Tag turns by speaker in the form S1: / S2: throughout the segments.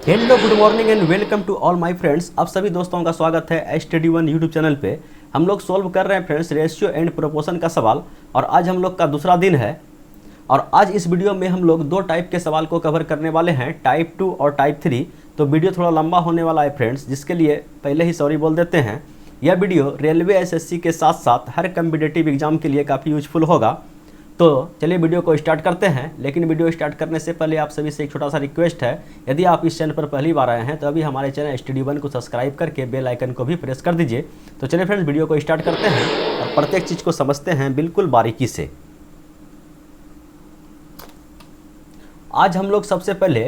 S1: Hello good morning and welcome to all my friends. आप सभी दोस्तों का स्वागत है स्टडी वन यूट्यूब चैनल पे। हम लोग सोल्व कर रहे हैं फ्रेंड्स रेशियो एंड प्रोपोर्शन का सवाल और आज हम लोग का दूसरा दिन है। और आज इस वीडियो में हम लोग दो टाइप के सवाल को कवर करने वाले हैं, टाइप 2 और टाइप 3। तो वीडियो थोड़ा लंबा होने वाला है फ्रेंड्स, जिसके लिए पहले ही सॉरी बोल देते हैं। यह वीडियो रेलवे एसएससी के साथ साथ हर कम्पिटेटिव एग्जाम के लिए काफ़ी यूजफुल होगा। तो चलिए वीडियो को स्टार्ट करते हैं। लेकिन वीडियो स्टार्ट करने से पहले आप सभी से एक छोटा सा रिक्वेस्ट है, यदि आप इस चैनल पर पहली बार आए हैं तो अभी हमारे चैनल स्टडी वन को सब्सक्राइब करके बेल आइकन को भी प्रेस कर दीजिए। तो चलिए फ्रेंड्स वीडियो को स्टार्ट करते हैं और प्रत्येक चीज़ को समझते हैं बिल्कुल बारीकी से। आज हम लोग सबसे पहले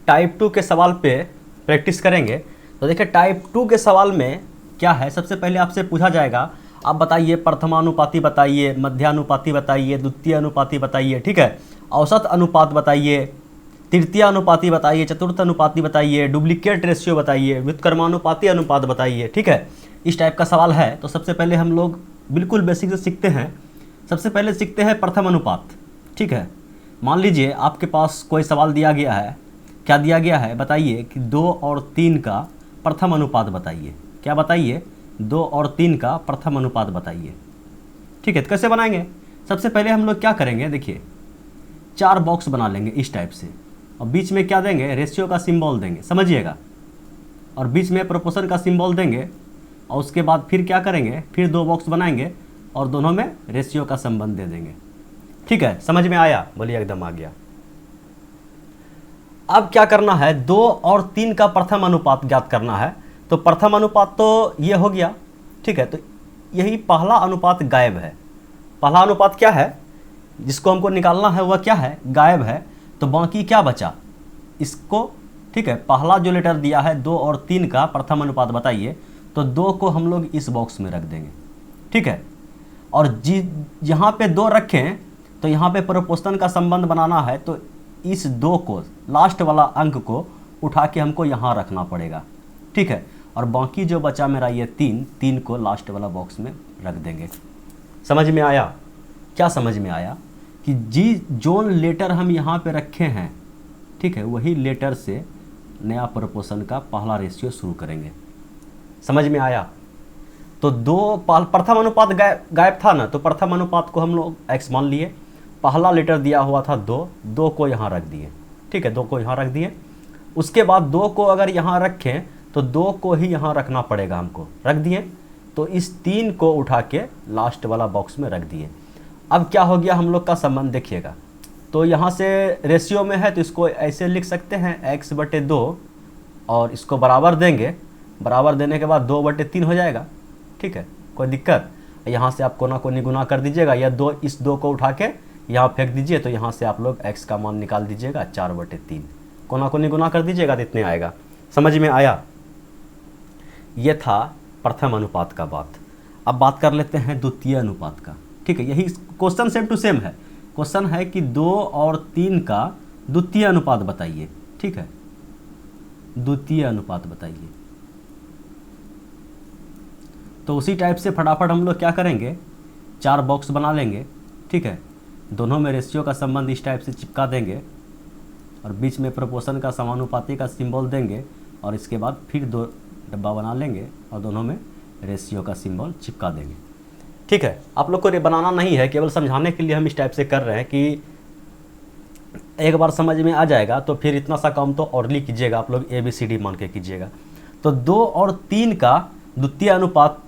S1: टाइप 2 के सवाल पे प्रैक्टिस करेंगे। तो देखिए टाइप 2 के सवाल में क्या है, सबसे पहले आपसे पूछा जाएगा आप बताइए प्रथमानुपाती बताइए, मध्यानुपाती बताइए, द्वितीय अनुपाती बताइए, ठीक है, औसत अनुपात बताइए, तृतीय अनुपाती बताइए, चतुर्थ अनुपाती बताइए, डुप्लीकेट रेशियो बताइए, व्युत्क्रमानुपाती अनुपात बताइए, ठीक है। इस टाइप का सवाल है। तो सबसे पहले हम लोग बिल्कुल बेसिक से सीखते हैं। सबसे पहले सीखते हैं प्रथम अनुपात, ठीक है। मान लीजिए आपके पास कोई सवाल दिया गया है। क्या दिया गया है बताइए कि 2 और 3 का प्रथम अनुपात बताइए। क्या बताइए? 2 और 3 का प्रथम अनुपात बताइए, ठीक है। तो कैसे बनाएंगे? सबसे पहले हम लोग क्या करेंगे, देखिए 4 बॉक्स बना लेंगे इस टाइप से और बीच में क्या देंगे, रेशियो का सिंबल देंगे, समझिएगा। और बीच में प्रोपोर्शन का सिंबल देंगे और उसके बाद फिर क्या करेंगे, फिर 2 बॉक्स बनाएंगे और दोनों में रेशियो का संबंध दे देंगे, ठीक है। समझ में आया? बोलिए एकदम आ गया। अब क्या करना है, 2 और 3 का प्रथम अनुपात ज्ञात करना है। तो प्रथम अनुपात तो ये हो गया, ठीक है। तो यही पहला अनुपात गायब है। पहला अनुपात क्या है जिसको हमको निकालना है, वह क्या है, गायब है। तो बाकी क्या बचा इसको, ठीक है। पहला जो लेटर दिया है 2 और 3 का प्रथम अनुपात बताइए, तो 2 को हम लोग इस बॉक्स में रख देंगे, ठीक है। और यहाँ पे 2 रखें तो यहाँ पे प्रोपोर्शन का संबंध बनाना है, तो इस 2 को, लास्ट वाला अंक को उठा के हमको यहाँ रखना पड़ेगा, ठीक है। और बाकी जो बचा मेरा ये 3 को लास्ट वाला बॉक्स में रख देंगे। समझ में आया? क्या समझ में आया कि जोन लेटर हम यहाँ पे रखे हैं, ठीक है, वही लेटर से नया प्रोपोर्शन का पहला रेशियो शुरू करेंगे। समझ में आया? तो प्रथम अनुपात गायब था ना, तो प्रथम अनुपात को हम लोग x मान लिए। पहला लेटर दिया हुआ था 2 को यहाँ रख दिए, ठीक है, 2 को यहाँ रख दिए। उसके बाद 2 को अगर यहाँ रखें तो 2 को ही यहाँ रखना पड़ेगा, हमको रख दिए। तो इस 3 को उठा के लास्ट वाला बॉक्स में रख दिए। अब क्या हो गया हम लोग का संबंध देखिएगा। तो यहाँ से रेशियो में है तो इसको ऐसे लिख सकते हैं x/2 और इसको बराबर देंगे। बराबर देने के बाद 2/3 हो जाएगा, ठीक है, कोई दिक्कत? यहाँ से आप कोना कोनी गुना कर दीजिएगा या इस 2 को उठा के यहाँ फेंक दीजिए, तो यहाँ से आप लोग x का मान निकाल दीजिएगा 4/3। कोना कोनी गुना कर दीजिएगा तो इतने आएगा। समझ में आया? ये था प्रथम अनुपात का बात। अब बात कर लेते हैं द्वितीय अनुपात का, ठीक है। यही क्वेश्चन सेम टू सेम है। क्वेश्चन है कि 2 और 3 का द्वितीय अनुपात बताइए, ठीक है, द्वितीय अनुपात बताइए। तो उसी टाइप से फटाफट हम लोग क्या करेंगे, 4 बॉक्स बना लेंगे, ठीक है। दोनों में रेशियो का संबंध इस टाइप से चिपका देंगे और बीच में प्रोपोर्शन का समानुपाती का सिंबल देंगे और इसके बाद फिर 2 डब्बा बना लेंगे और दोनों में रेशियो का सिंबल चिपका देंगे, ठीक है। आप लोग को ये बनाना नहीं है, केवल समझाने के लिए हम इस टाइप से कर रहे हैं कि एक बार समझ में आ जाएगा तो फिर इतना सा काम तो और कीजिएगा, आप लोग ABCD मान के कीजिएगा। तो 2 और 3 का द्वितीय अनुपात,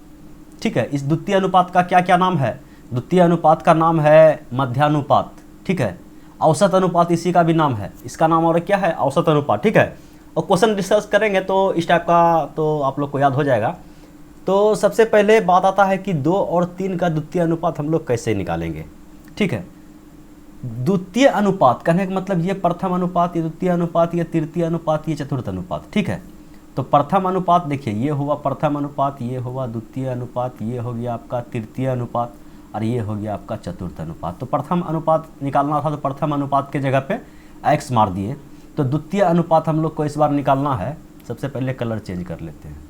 S1: ठीक है। इस द्वितीय अनुपात का क्या क्या नाम है? द्वितीय अनुपात का नाम है मध्यानुपात, ठीक है। औसत अनुपात इसी का भी नाम है, इसका नाम और क्या है, औसत अनुपात, ठीक है। और क्वेश्चन डिस्कस करेंगे तो इस टाइप का तो आप लोग को याद हो जाएगा। तो सबसे पहले बात आता है कि 2 और 3 का द्वितीय अनुपात हम लोग कैसे निकालेंगे, ठीक है। द्वितीय अनुपात कहने का मतलब ये प्रथम अनुपात, ये द्वितीय अनुपात, ये तृतीय अनुपात, ये चतुर्थ अनुपात, ठीक है। तो प्रथम अनुपात देखिए, ये हुआ प्रथम अनुपात, ये हुआ द्वितीय अनुपात, ये हो गया आपका तृतीय अनुपात और ये हो गया आपका चतुर्थ अनुपात। तो प्रथम अनुपात निकालना था तो प्रथम अनुपात के जगह पे x मार दिए। तो द्वितीय अनुपात हम लोग को इस बार निकालना है। सबसे पहले कलर चेंज कर लेते हैं।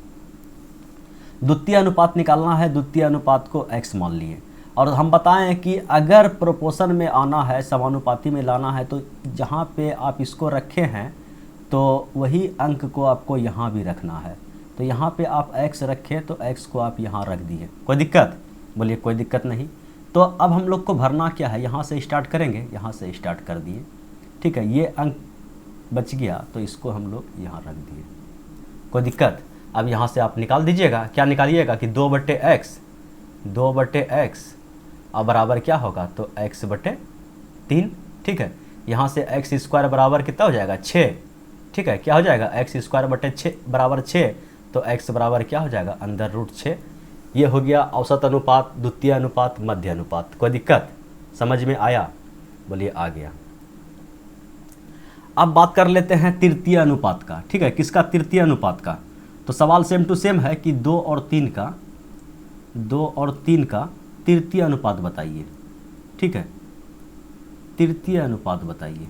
S1: द्वितीय अनुपात निकालना है, द्वितीय अनुपात को x मान लिए और हम बताएं कि अगर प्रोपोर्शन में आना है, समानुपाती में लाना है, तो जहाँ पे आप इसको रखे हैं तो वही अंक को आपको यहाँ भी रखना है। तो यहाँ पे आप x रखें तो x को आप यहाँ रख दिए, कोई दिक्कत? बोलिए कोई दिक्कत नहीं। तो अब हम लोग को भरना क्या है, यहाँ से स्टार्ट करेंगे, यहाँ से स्टार्ट कर दिए, ठीक है। ये अंक बच गया तो इसको हम लोग यहाँ रख दिए, कोई दिक्कत? अब यहाँ से आप निकाल दीजिएगा, क्या निकालिएगा कि 2/x, 2/x अब बराबर क्या होगा, तो x/3, ठीक है। यहाँ से x² बराबर कितना हो जाएगा, 6, ठीक है। क्या हो जाएगा, x² बराबर 6, तो x बराबर क्या हो जाएगा, √6। ये हो गया औसत अनुपात, द्वितीय अनुपात, मध्य अनुपात। कोई दिक्कत? समझ में आया? बोलिए आ गया। अब बात कर लेते हैं तृतीय अनुपात का, ठीक है। किसका? तृतीय अनुपात का। तो सवाल सेम टू सेम है कि 2 और 3 का तृतीय अनुपात बताइए, ठीक है। तृतीय अनुपात बताइए।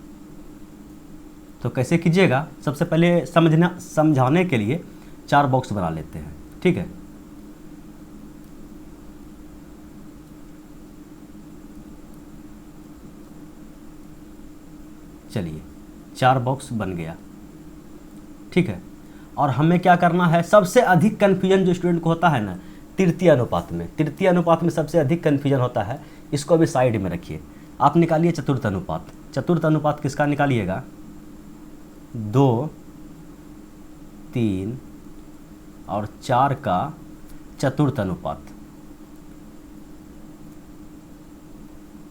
S1: तो कैसे कीजिएगा, सबसे पहले समझाने के लिए 4 बॉक्स बना लेते हैं, ठीक है। चलिए 4 बॉक्स बन गया, ठीक है। और हमें क्या करना है, सबसे अधिक कन्फ्यूजन जो स्टूडेंट को होता है ना तृतीय अनुपात में, तृतीय अनुपात में सबसे अधिक कन्फ्यूजन होता है। इसको भी साइड में रखिए। आप निकालिए चतुर्थ अनुपात। चतुर्थ अनुपात किसका निकालिएगा, 2, 3 और 4 का चतुर्थ अनुपात।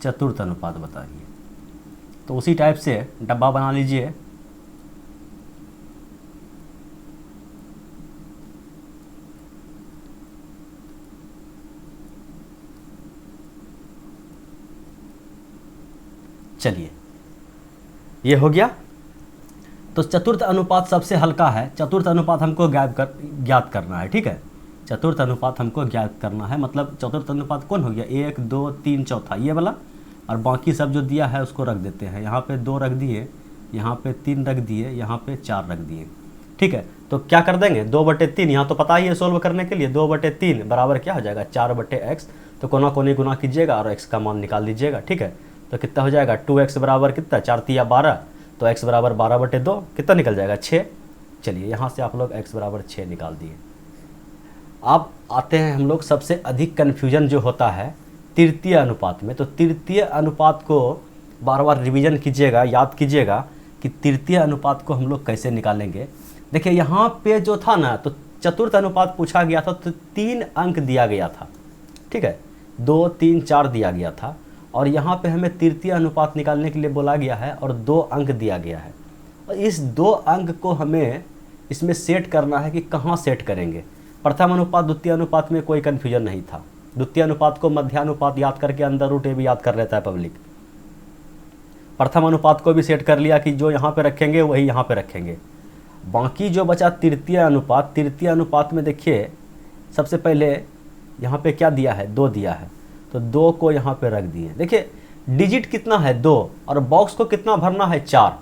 S1: चतुर्थ अनुपात बताइए। तो उसी टाइप से डब्बा बना लीजिए। चलिए ये हो गया। तो चतुर्थ अनुपात सबसे हल्का है। चतुर्थ अनुपात हमको ज्ञात करना है, ठीक है। चतुर्थ अनुपात हमको ज्ञात करना है, मतलब चतुर्थ अनुपात कौन हो गया, 1, 2, 3, चौथा ये वाला, और बाकी सब जो दिया है उसको रख देते हैं। यहाँ पे 2 रख दिए, यहाँ पे 3 रख दिए, यहाँ पे 4 रख दिए, ठीक है। तो क्या कर देंगे, 2/3, यहाँ तो पता ही है सोल्व करने के लिए, 2/3 बराबर क्या हो जाएगा, 4/x। तो कोना कोनी गुना कीजिएगा और x का मान निकाल दीजिएगा, ठीक है। तो कितना हो जाएगा, 2x बराबर कितना, 4 तिया 12, तो x बराबर 12/2 कितना निकल जाएगा, 6। चलिए यहाँ से आप लोग x बराबर 6 निकाल दिए। अब आते हैं हम लोग सबसे अधिक कन्फ्यूजन जो होता है तृतीय अनुपात में। तो तृतीय अनुपात को बार बार रिवीजन कीजिएगा, याद कीजिएगा कि तृतीय अनुपात को हम लोग कैसे निकालेंगे। देखिए यहाँ पे जो था ना, तो चतुर्थ अनुपात पूछा गया था, तो 3 अंक दिया गया था, ठीक है। 2, 3, 4 दिया गया था, और यहाँ पे हमें तृतीय अनुपात निकालने के लिए बोला गया है और 2 अंक दिया गया है। और इस 2 अंक को हमें इसमें सेट करना है कि कहाँ सेट करेंगे। प्रथम अनुपात द्वितीय अनुपात में कोई कन्फ्यूजन नहीं था। द्वितीय अनुपात को मध्यानुपात याद करके अंदर रूट ए भी याद कर लेता है पब्लिक। प्रथम अनुपात को भी सेट कर लिया कि जो यहाँ पे रखेंगे वही यहाँ पे रखेंगे। बाकी जो बचा तृतीय अनुपात, तृतीय अनुपात में देखिए सबसे पहले यहाँ पे क्या दिया है, 2 दिया है, तो 2 को यहाँ पे रख दिए। देखिए डिजिट कितना है, 2, और बॉक्स को कितना भरना है, 4।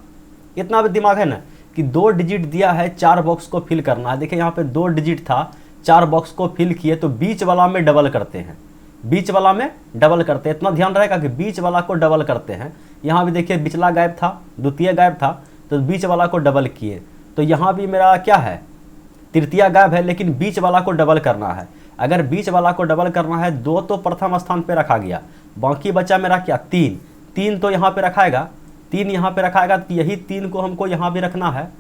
S1: इतना भी दिमाग है ना कि 2 डिजिट दिया है, 4 बॉक्स को फिल करना है। देखिए यहाँ पे 2 डिजिट था, 4 बॉक्स को फिल किए, तो बीच वाला में डबल करते हैं, बीच वाला में डबल करते हैं। इतना ध्यान रहेगा कि बीच वाला को डबल करते हैं। यहाँ भी देखिए पिछला गायब था, द्वितीय गायब था, तो बीच वाला को डबल किए। तो यहाँ भी मेरा क्या है, तृतीय गायब है, लेकिन बीच वाला को डबल करना है। अगर बीच वाला को डबल करना है, 2 तो प्रथम स्थान पे रखा गया, बाकी बचा मेरा क्या, 3 तो यहाँ पे रखाएगा, 3 यहाँ पे रखाएगा, तो यही 3 को हमको यहाँ भी रखना है।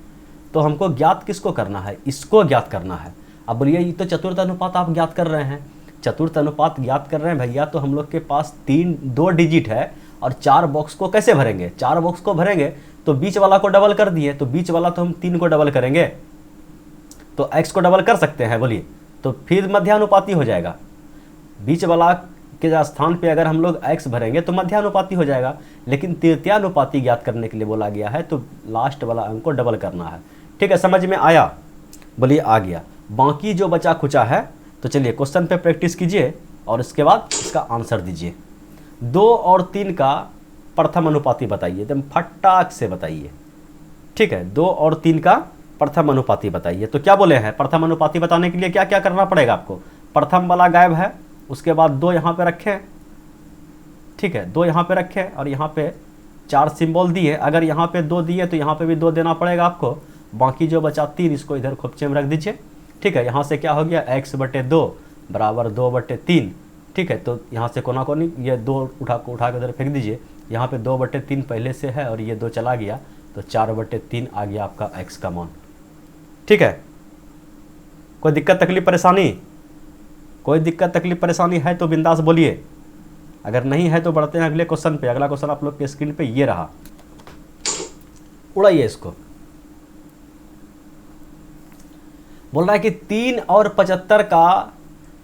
S1: तो हमको ज्ञात किसको करना है, इसको ज्ञात करना है। अब बोलिए ये तो चतुर्थ अनुपात आप ज्ञात कर रहे हैं, चतुर्थ अनुपात ज्ञात कर रहे हैं भैया, तो हम लोग के पास 2 डिजिट है और 4 बॉक्स को कैसे भरेंगे, 4 बॉक्स को भरेंगे तो बीच वाला को डबल कर दिए, तो बीच वाला तो हम 3 को डबल करेंगे, तो x को डबल कर सकते हैं, बोलिए, तो फिर मध्यानुपाती हो जाएगा। बीच वाला के स्थान पे अगर हम लोग x भरेंगे तो मध्यानुपाती हो जाएगा, लेकिन तृतीयानुपाती ज्ञात करने के लिए बोला गया है, तो लास्ट वाला अंक को डबल करना है। ठीक है, समझ में आया? बोलिए आ गया। बाकी जो बचा खुचा है, तो चलिए क्वेश्चन पे प्रैक्टिस कीजिए और इसके बाद इसका आंसर दीजिए। 2 और 3 का प्रथम अनुपाती बताइए, एकदम फटाक से बताइए। ठीक है, 2 और 3 का प्रथम अनुपाती बताइए। तो क्या बोले हैं, प्रथम अनुपाती बताने के लिए क्या क्या करना पड़ेगा आपको। प्रथम वाला गायब है, उसके बाद 2 यहाँ पे रखें, ठीक है, 2 यहाँ पे रखें और यहाँ पे 4 सिंबल दिए। अगर यहाँ पे 2 दिए तो यहाँ पे भी 2 देना पड़ेगा आपको, बाकी जो बचा 3 इसको इधर खोपचे में रख दीजिए। ठीक है, यहाँ से क्या हो गया x/2 बराबर 2/3। ठीक है, तो यहाँ से कोना कोनी ये 2 उठा के उधर फेंक दीजिए। यहाँ पे 2/3 पहले से है और ये 2 चला गया तो 4/3 आ गया आपका x का मान। ठीक है, कोई दिक्कत तकलीफ परेशानी? कोई दिक्कत तकलीफ परेशानी है तो बिंदास बोलिए, अगर नहीं है तो बढ़ते हैं अगले क्वेश्चन पे। अगला क्वेश्चन आप लोग के स्क्रीन पे ये रहा, उड़ाइए इसको। बोल रहा है कि 3 और 75 का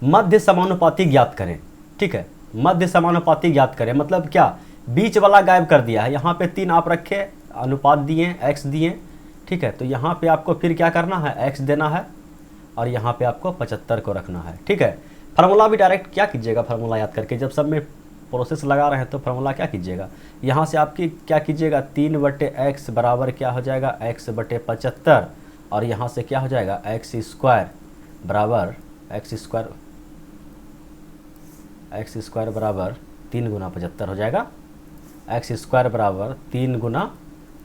S1: मध्य समानुपाती ज्ञात करें। ठीक है, मध्य समानुपाती ज्ञात करें मतलब क्या, बीच वाला गायब कर दिया है। यहाँ पे 3 आप रखे, अनुपात दिए, x दिए। ठीक है, तो यहाँ पे आपको फिर क्या करना है, x देना है और यहाँ पे आपको 75 को रखना है। ठीक है, फार्मूला भी डायरेक्ट क्या कीजिएगा, फार्मूला याद करके जब सब में प्रोसेस लगा रहे हैं तो फार्मूला क्या कीजिएगा, यहाँ से आपकी क्या कीजिएगा, 3/x बराबर क्या हो जाएगा, x/75 और यहाँ से क्या हो जाएगा, x² बराबर x² बराबर 3 गुना 75 हो जाएगा। x² बराबर 3 गुना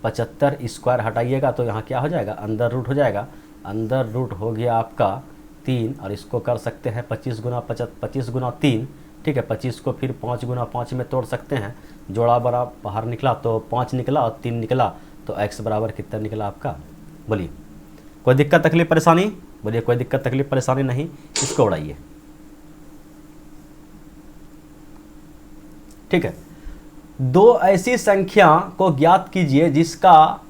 S1: 75 स्क्वायर हटाइएगा तो यहाँ क्या हो जाएगा, अंदर रूट हो जाएगा। अंदर रूट हो गया आपका 3 और इसको कर सकते हैं 25 गुना 3। ठीक है, 25 को फिर 5 गुना 5 में तोड़ सकते हैं। जोड़ा बड़ा बाहर निकला तो 5 निकला और 3 निकला तो x बराबर कितना निकला आपका, बोलिए। कोई दिक्कत तकलीफ परेशानी? बोलिए कोई दिक्कत तकलीफ परेशानी नहीं। इसको उड़ाइए। ठीक है, 2 ऐसी संख्या को ज्ञात कीजिए जिसका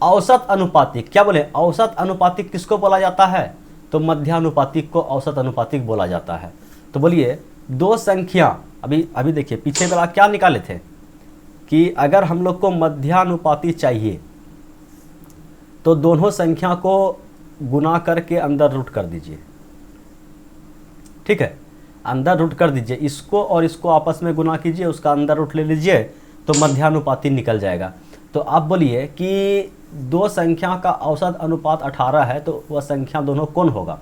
S1: औसत अनुपातिक, क्या बोले, औसत अनुपातिक किसको बोला जाता है, तो मध्यानुपातिक को औसत अनुपातिक बोला जाता है। तो बोलिए 2 संख्या, अभी देखिए पीछे वाला क्या निकाले थे कि अगर हम लोग को मध्यानुपाती चाहिए तो दोनों संख्या को गुना करके अंदर रूट कर दीजिए। ठीक है, अंदर रूट कर दीजिए, इसको और इसको आपस में गुना कीजिए, उसका अंदर रूट ले लीजिए तो मध्यानुपाती निकल जाएगा। तो आप बोलिए कि 2 संख्या का औसत अनुपात 18 है तो वह संख्या दोनों कौन होगा,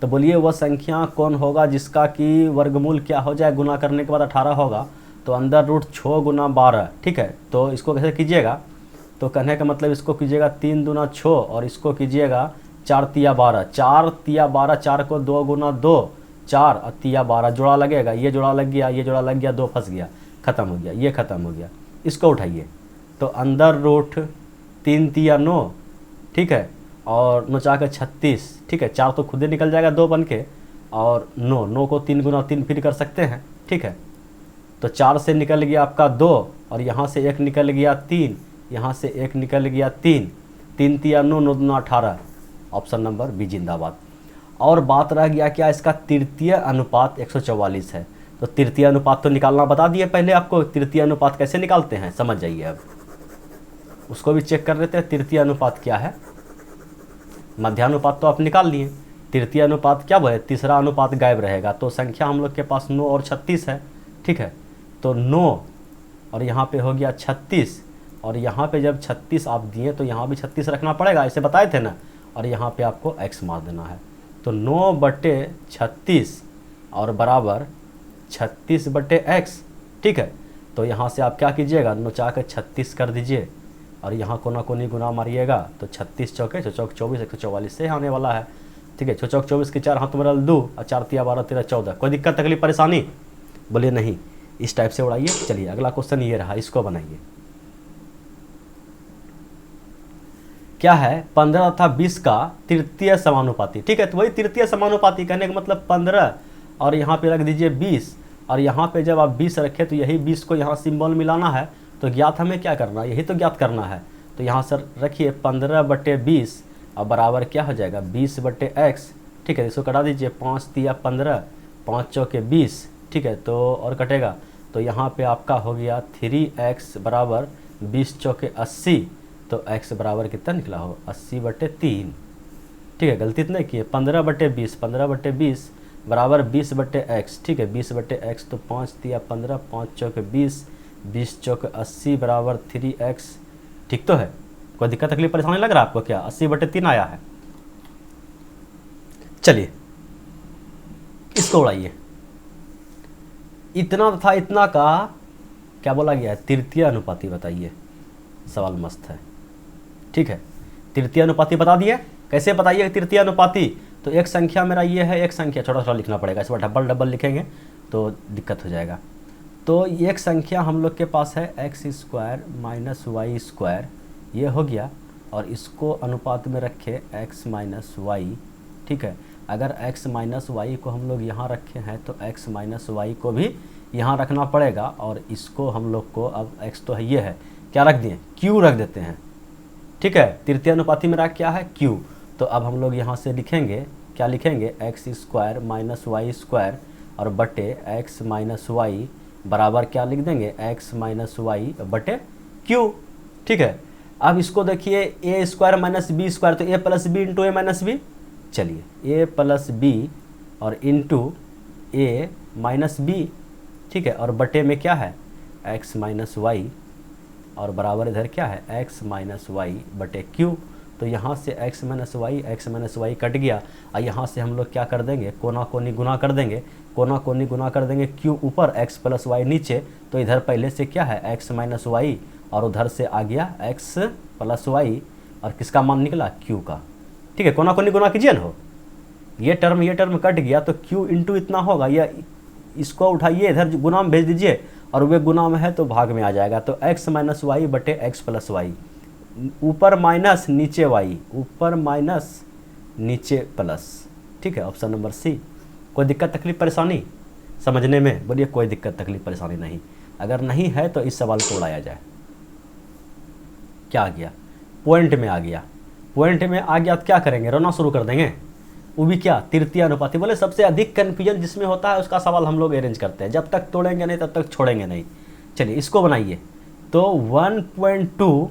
S1: तो बोलिए वह संख्या कौन होगा जिसका कि वर्गमूल क्या हो जाए, गुना करने के बाद 18 होगा तो अंदर रूट 6 गुना 12। ठीक है, तो इसको कैसे कीजिएगा, तो कहने का मतलब इसको कीजिएगा 3 दूना 6 और इसको कीजिएगा 4 तिया 12। 4 तिया 12, 4 को 2 गुना 2 4 और तिया 12 जोड़ा लगेगा, ये जोड़ा लग गया, ये जोड़ा लग गया, 2 फंस गया, खत्म हो गया, ये खत्म हो गया। इसको उठाइए तो अंदर रूट 3 तिया 9। ठीक है, और 9 4 के 36। ठीक है, 4 तो खुद ही निकल जाएगा 2 बन के, और 9 को 3 गुना 3 फिर कर सकते हैं। ठीक है, तो 4 से निकल गया आपका 2 और यहाँ से 1 निकल गया 3, यहाँ से 1 निकल गया 3, 3 तिया 9, 9 दूना 18। ऑप्शन नंबर बी जिंदाबाद। और बात रह गया क्या, इसका तृतीय अनुपात 144 है। तो तृतीय अनुपात तो निकालना बता दिए पहले आपको, तृतीय अनुपात कैसे निकालते हैं समझ जाइए। अब उसको भी चेक कर लेते हैं, तृतीय अनुपात क्या है। मध्यानुपात तो आप निकाल लिए, तृतीय अनुपात क्या बोले, तीसरा अनुपात गायब रहेगा। तो संख्या हम लोग के पास 9 और 36 है। ठीक है, तो 9 और यहाँ पे हो गया 36 और यहाँ पे जब 36 आप दिए तो यहाँ भी 36 रखना पड़ेगा, ऐसे बताए थे ना, और यहाँ पे आपको x मार देना है। तो 9/36 और बराबर 36/x। ठीक है, तो यहाँ से आप क्या कीजिएगा, 9 4 के 36 कर दीजिए और यहाँ कोना कोनी गुना मारिएगा तो 36 चौके 24, 144 से आने वाला है। ठीक है, 24 के 4 हाथ में 2 और 4 तिया 12 13 14। कोई दिक्कत तकलीफ परेशानी? बोलिए नहीं। इस टाइप से उड़ाइए। चलिए अगला क्वेश्चन ये रहा, इसको बनाइए। क्या है, 15 तथा 20 का तृतीय समानुपाती। ठीक है, तो वही तृतीय समानुपाती कहने का मतलब 15 और यहाँ पे रख दीजिए 20 और यहाँ पे जब आप 20 रखें तो यही 20 को यहाँ सिंबल मिलाना है। तो ज्ञात हमें क्या करना है, यही तो ज्ञात करना है। तो यहाँ सर रखिए 15/20 और बराबर क्या हो जाएगा 20/x। ठीक है, इसको कटा दीजिए, 5 तिया 15, 5 चौके 20। ठीक है, तो और कटेगा तो यहाँ पे आपका हो गया 3x बराबर 20 चौके 80। तो x बराबर कितना निकला हो, 80/3। ठीक है, गलती तो नहीं किए, 15/20, 15/20 बराबर 20/x। ठीक है, 20/x तो 5 तिया 15, 5 चौके 20, 20 चौके 80 बराबर 3x। ठीक तो है, कोई दिक्कत तकलीफ परेशानी लग रहा है आपको क्या, 80/3 आया है। चलिए इसको उड़ाइए। इतना तथा इतना का क्या बोला गया है, तृतीय अनुपाती बताइए। सवाल मस्त है। ठीक है, तृतीय अनुपाती बता दिए। कैसे बताइए तृतीय अनुपाती? तो एक संख्या मेरा ये है, एक संख्या छोटा छोटा लिखना पड़ेगा, इस बार डबल डबल लिखेंगे तो दिक्कत हो जाएगा। तो एक संख्या हम लोग के पास है x² माइनस y², ये हो गया, और इसको अनुपात में रखे x माइनस वाई। ठीक है, अगर x माइनस वाई को हम लोग यहाँ रखे हैं तो x माइनस वाई को भी यहाँ रखना पड़ेगा, और इसको हम लोग को अब x तो है ये है, क्या रख दिए? q रख देते हैं। ठीक है, तृतीय अनुपाती मेरा क्या है? q। तो अब हम लोग यहाँ से लिखेंगे, क्या लिखेंगे? x² माइनस y² और बटे x माइनस वाई बराबर क्या लिख देंगे? x माइनस वाई बटे q। ठीक है, अब इसको देखिए a² माइनस b², तो a plus B into A minus B. चलिए a प्लस बी और इंटू ए माइनस बी। ठीक है, और बटे में क्या है? x माइनस वाई, और बराबर इधर क्या है? x माइनस वाई बटे q। तो यहाँ से x माइनस वाई कट गया, और यहाँ से हम लोग क्या कर देंगे? कोना कोनी गुना कर देंगे, कोना कोनी गुना कर देंगे, q ऊपर x प्लस वाई नीचे। तो इधर पहले से क्या है? x माइनस वाई, और उधर से आ गया x प्लस वाई, और किसका मान निकला? q का। ठीक है, कोना कोनी गुना कीजिए ना, ये टर्म कट गया, तो q इंटू इतना होगा, या इसको उठाइए इधर गुना में भेज दीजिए, और वे गुना में है तो भाग में आ जाएगा। तो x माइनस वाई बटे x प्लस वाई, ऊपर माइनस नीचे वाई, ऊपर माइनस नीचे प्लस। ठीक है, ऑप्शन नंबर सी। कोई दिक्कत तकलीफ परेशानी समझने में? बोलिए कोई दिक्कत तकलीफ परेशानी नहीं। अगर नहीं है तो इस सवाल को उड़ाया जाए। क्या आ गया? पॉइंट में आ गया। पॉइंट में आ गया तो क्या करेंगे? रोना शुरू कर देंगे। वो भी क्या? तृतीय अनुपाती। बोले सबसे अधिक कन्फ्यूजन जिसमें होता है उसका सवाल हम लोग अरेंज करते हैं, जब तक तोड़ेंगे नहीं तब तक छोड़ेंगे नहीं। चलिए इसको बनाइए। तो 1.2,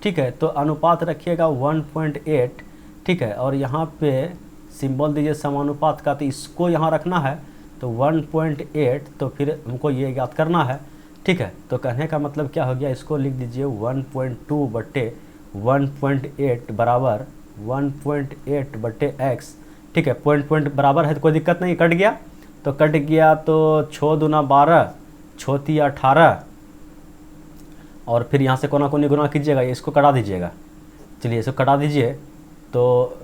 S1: ठीक है, तो अनुपात रखिएगा 1.8। ठीक है, और यहाँ पे सिंबल दीजिए समानुपात का, तो इसको यहाँ रखना है, तो 1.8, तो फिर हमको ये याद करना है। ठीक है, तो कहने का मतलब क्या हो गया? इसको लिख दीजिए 1.2 बटे 1.8 बराबर 1.8 बटे x। ठीक है, पॉइंट बराबर है तो कोई दिक्कत नहीं, कट गया तो कट गया, तो 6 दूना 12, 6 तिया 18, और फिर यहाँ से कोना कोनी गुना कीजिएगा, इसको कटा दीजिएगा। चलिए इसको कटा दीजिए, तो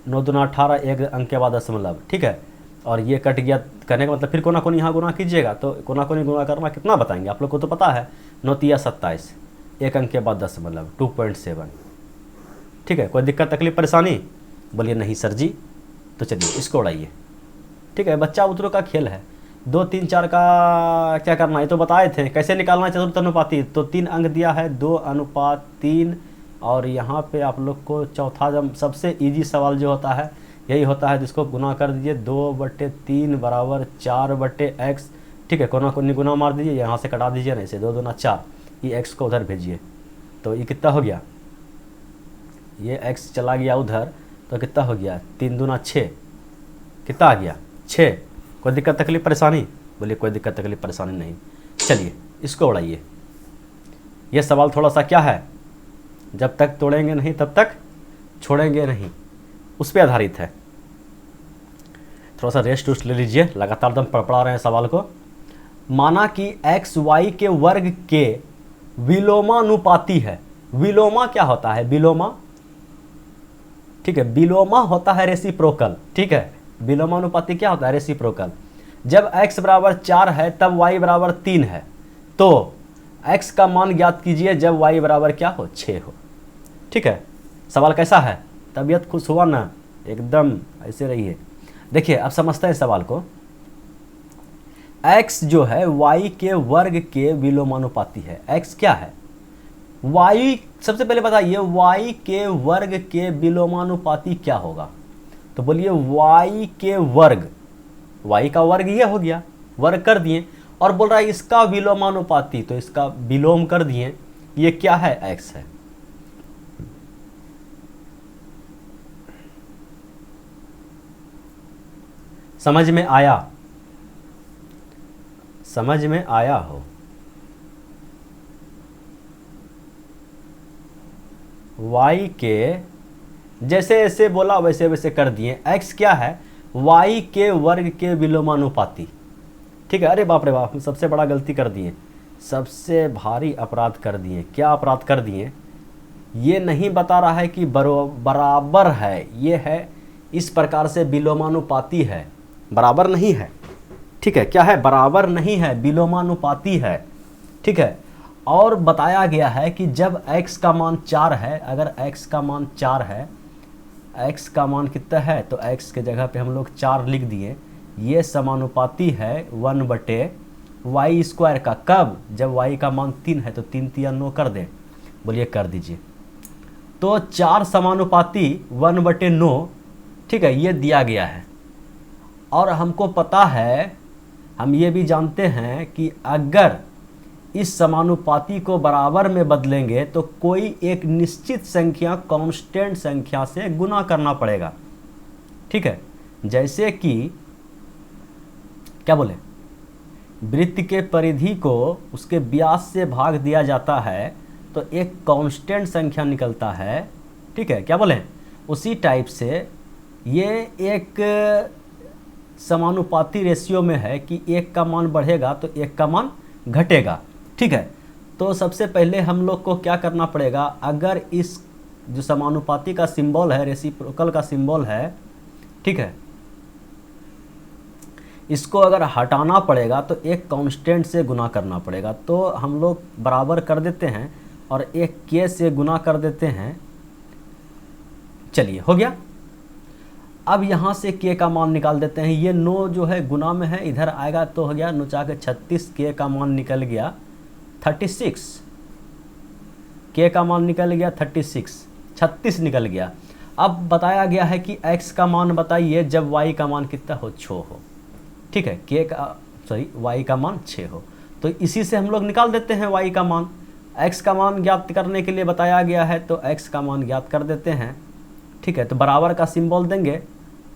S1: 9 दूना 18, एक अंक के बाद दशमलव। ठीक है, और ये कट गया, करने का मतलब फिर कोना कोनी यहाँ गुना कीजिएगा, तो कोना कोनी गुना करना कितना बताएंगे? आप लोग को तो पता है, 9 तिया 27, एक अंक के बाद दशमलव, 2.7। ठीक है, कोई दिक्कत तकलीफ परेशानी? बोलिए नहीं सर जी। तो चलिए इसको उड़ाइए। ठीक है, बच्चा उतरों का खेल है। 2, 3, 4 का क्या करना है तो बताए थे, कैसे निकालना चतुर्थ अनुपाती। तो 3 अंक दिया है, 2:3, और यहाँ पे आप लोग को चौथा, जब सबसे इजी सवाल जो होता है यही होता है, जिसको गुना कर दीजिए, 2/3 बराबर 4/x। ठीक है, कोना कोनी गुना मार दीजिए, यहाँ से कटा दीजिए, नहीं से 2 दूना 4, ये x को उधर भेजिए, तो ये कितना हो गया? ये x चला गया उधर, तो कितना हो गया? 3 दूना 6, कितना आ गया? 6। कोई दिक्कत तकलीफ परेशानी? बोलिए कोई दिक्कत तकलीफ परेशानी नहीं। चलिए इसको उड़ाइए। ये सवाल थोड़ा सा क्या है, जब तक तोड़ेंगे नहीं तब तक छोड़ेंगे नहीं, उस पर आधारित है। थोड़ा सा रेस्ट वेस्ट ले लीजिए, लगातार एकदम पढ़ा रहे हैं सवाल को। माना कि एक्स वाई के वर्ग के विलोमानुपाती है। विलोमा क्या होता है? विलोमा, ठीक है, विलोमा होता है रेसिप्रोकल। ठीक है, विलोमानुपाती क्या होता है? रेसिप्रोकल। जब x बराबर 4 है तब y बराबर 3 है, तो x का मान ज्ञात कीजिए जब y बराबर क्या हो? 6 हो। ठीक है, सवाल कैसा है? तबीयत खुश हुआ ना? एकदम ऐसे रहिए। देखिए अब समझते हैं सवाल को। x जो है y के वर्ग के विलोमानुपाती है। x क्या है? y, सबसे पहले बताइए y के वर्ग के विलोमानुपाती क्या होगा? तो बोलिए y के वर्ग, y का वर्ग ये हो गया, वर्ग कर दिए, और बोल रहा है इसका विलोमानुपाती, तो इसका विलोम कर दिए, ये क्या है? x है। समझ में आया? समझ में आया हो? y के जैसे ऐसे बोला वैसे वैसे कर दिए। x क्या है? y के वर्ग के विलोमानुपाती। ठीक है, अरे बाप रे बाप, सबसे बड़ा गलती कर दिए, सबसे भारी अपराध कर दिए। क्या अपराध कर दिए? ये नहीं बता रहा है कि बराबर है, ये है इस प्रकार से विलोमानुपाती है, बराबर नहीं है। ठीक है, क्या है, बराबर नहीं है, विलोमानुपाती है। ठीक है, और बताया गया है कि जब x का मान 4 है, अगर x का मान 4 है, x का मान कितना है तो x के जगह पे हम लोग 4 लिख दिए, ये समानुपाती है 1/y² का। कब, जब y का मान 3 है तो 3 3 9 कर दे, बोलिए कर दीजिए। तो 4 समानुपाती 1/9, ठीक है, ये दिया गया है। और हमको पता है, हम ये भी जानते हैं कि अगर इस समानुपाती को बराबर में बदलेंगे तो कोई एक निश्चित संख्या कांस्टेंट संख्या से गुना करना पड़ेगा। ठीक है, जैसे कि क्या बोले, वृत्त के परिधि को उसके व्यास से भाग दिया जाता है तो एक कांस्टेंट संख्या निकलता है। ठीक है, क्या बोले, उसी टाइप से ये एक समानुपाती रेशियो में है कि एक का मान बढ़ेगा तो एक का मान घटेगा। ठीक है, तो सबसे पहले हम लोग को क्या करना पड़ेगा, अगर इस जो समानुपाती का सिंबल है, रेसिप्रोकल का सिंबल है, ठीक है, इसको अगर हटाना पड़ेगा तो एक कांस्टेंट से गुना करना पड़ेगा। तो हम लोग बराबर कर देते हैं और एक के से गुना कर देते हैं। चलिए, हो गया। अब यहाँ से के का मान निकाल देते हैं। ये 9 जो है गुना में है, इधर आएगा तो हो गया 9 के 36, के का मान निकल गया 36, के का मान निकल गया 36 निकल गया। अब बताया गया है कि x का मान बताइए जब y का मान कितना हो, 6 हो। ठीक है, y का मान 6 हो, तो इसी से हम लोग निकाल देते हैं y का मान। x का मान ज्ञात करने के लिए बताया गया है तो x का मान ज्ञात कर देते हैं। ठीक है, तो बराबर का सिंबल देंगे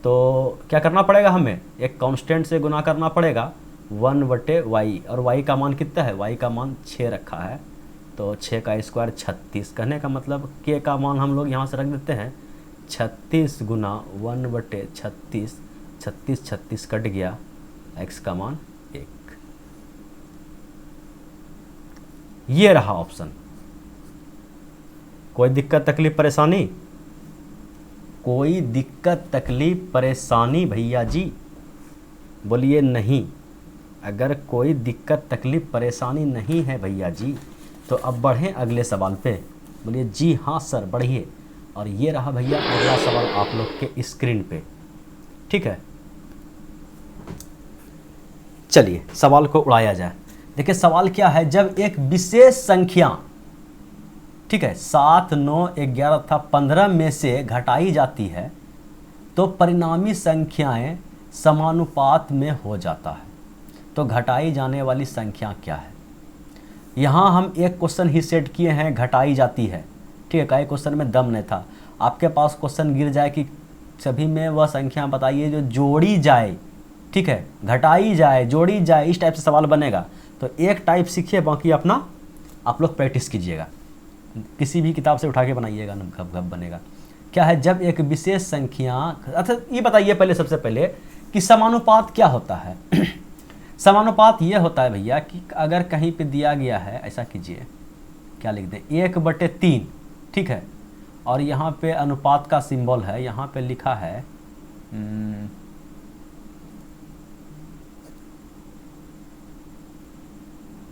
S1: तो क्या करना पड़ेगा, हमें एक कांस्टेंट से गुना करना पड़ेगा 1/y, और y का मान कितना है, y का मान 6 रखा है तो 6 का स्क्वायर 36। कहने का मतलब k का मान हम लोग यहाँ से रख देते हैं 36 गुना 1/36, 36 कट गया, x का मान 1। ये रहा ऑप्शन। कोई दिक्कत तकलीफ परेशानी, कोई दिक्कत तकलीफ परेशानी भैया जी, बोलिए नहीं। अगर कोई दिक्कत तकलीफ परेशानी नहीं है भैया जी तो अब बढ़ें अगले सवाल पे, बोलिए जी हाँ सर बढ़िए। और ये रहा भैया अगला सवाल आप लोग के स्क्रीन पे। ठीक है, चलिए सवाल को उड़ाया जाए। देखिए सवाल क्या है, जब एक विशेष संख्या, ठीक है, 7, 9, 11 तथा 15 में से घटाई जाती है तो परिणामी संख्याएं समानुपात में हो जाता है। तो घटाई जाने वाली संख्या क्या है। यहाँ हम एक क्वेश्चन ही सेट किए हैं, घटाई जाती है। ठीक है, कई क्वेश्चन में दम नहीं था। आपके पास क्वेश्चन गिर जाए कि सभी में वह संख्या बताइए जो जोड़ी जाए, ठीक है, घटाई जाए, जोड़ी जाए, इस टाइप से सवाल बनेगा। तो एक टाइप सीखिए, बाकी अपना आप लोग प्रैक्टिस कीजिएगा, किसी भी किताब से उठा के बनाइएगा ना, घप घप बनेगा। क्या है, जब एक विशेष संख्या, अच्छा ये बताइए पहले, सबसे पहले कि समानुपात क्या होता है। समानुपात ये होता है भैया कि अगर कहीं पे दिया गया है, ऐसा कीजिए, क्या लिख दें, 1/3, ठीक है, और यहाँ पे अनुपात का सिंबल है, यहाँ पे लिखा है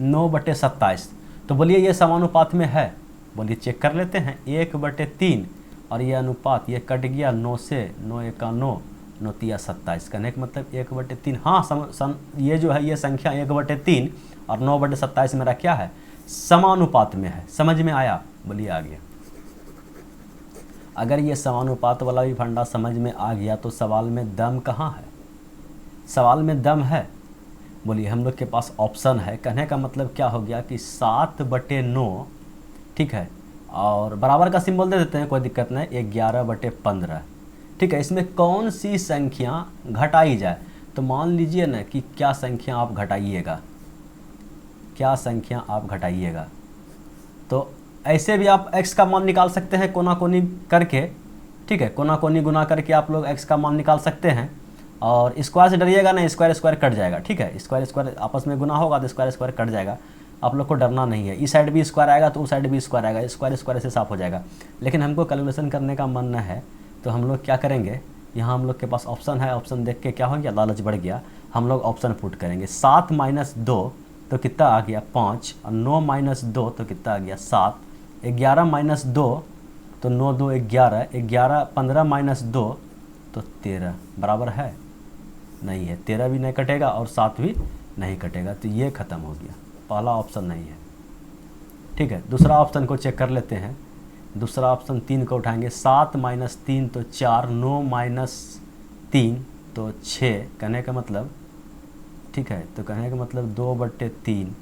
S1: 9/27। तो बोलिए ये समानुपात में है, बोलिए चेक कर लेते हैं। 1/3 और ये अनुपात, ये कट गया 9 से, 9 1 9, 9 3 27, कहने का मतलब 1/3। हाँ, ये जो है ये संख्या 1/3 और 9/27 मेरा क्या है, समानुपात में है। समझ में आया, बोलिए आ गया। अगर ये समानुपात वाला भी फंडा समझ में आ गया तो सवाल में दम कहाँ है, सवाल में दम है। बोलिए हम लोग के पास ऑप्शन है। कहने का मतलब क्या हो गया कि 7/9, ठीक है, और बराबर का सिंबल दे देते हैं, कोई दिक्कत नहीं, 11/15, ठीक है। इसमें कौन सी संख्या घटाई जाए, तो मान लीजिए ना कि क्या संख्या आप घटाइएगा, क्या संख्या आप घटाइएगा। तो ऐसे भी आप x का मान निकाल सकते हैं कोना कोनी करके, ठीक है, कोना कोनी गुना करके आप लोग x का मान निकाल सकते हैं। और स्क्वायर से डरिएगा ना, स्क्वायर स्क्वायर कट जाएगा, ठीक है, स्क्वायर स्क्वायर आपस में गुना होगा तो स्क्वायर स्क्वायर कट जाएगा। आप लोग को डरना नहीं है। इस साइड भी स्क्वायर आएगा तो उस साइड भी स्क्वायर आएगा, स्क्वायर स्क्वायर से साफ हो जाएगा। लेकिन हमको कैलकुलेशन करने का मन न है तो हम लोग क्या करेंगे, यहाँ हम लोग के पास ऑप्शन है, ऑप्शन देख के क्या हो गया, लालच बढ़ गया, हम लोग ऑप्शन पुट करेंगे। 7 - 2 तो कितना आ गया 5, और 9 - 2 तो कितना आ गया 7, 11 - 2 तो 9 2 11, 11 15 - 2 तो 13 बराबर है, नहीं है, 13 भी नहीं कटेगा और 7 भी नहीं कटेगा, तो ये ख़त्म हो गया, पहला ऑप्शन नहीं है। ठीक है, दूसरा ऑप्शन को चेक कर लेते हैं। दूसरा ऑप्शन 3 को उठाएंगे, 7 - 3 तो 4, 9 - 3 तो 6, कहने का मतलब, ठीक है, तो कहने का मतलब 2/3।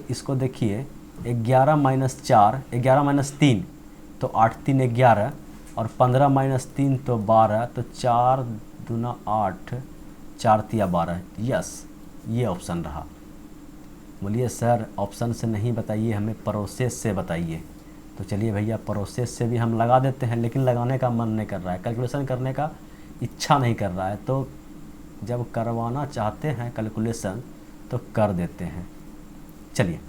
S1: इसको देखिए, 11 - 4, 11 - 3 तो 8 3 11, और 15 - 3 तो 12, तो 4 दूना 8, 4 तिया 12। यस, ये ऑप्शन रहा। बोलिए सर ऑप्शन से नहीं बताइए, हमें प्रोसेस से बताइए। तो चलिए भैया प्रोसेस से भी हम लगा देते हैं, लेकिन लगाने का मन नहीं कर रहा है, कैलकुलेशन करने का इच्छा नहीं कर रहा है। तो जब करवाना चाहते हैं कैलकुलेशन तो कर देते हैं। चलिए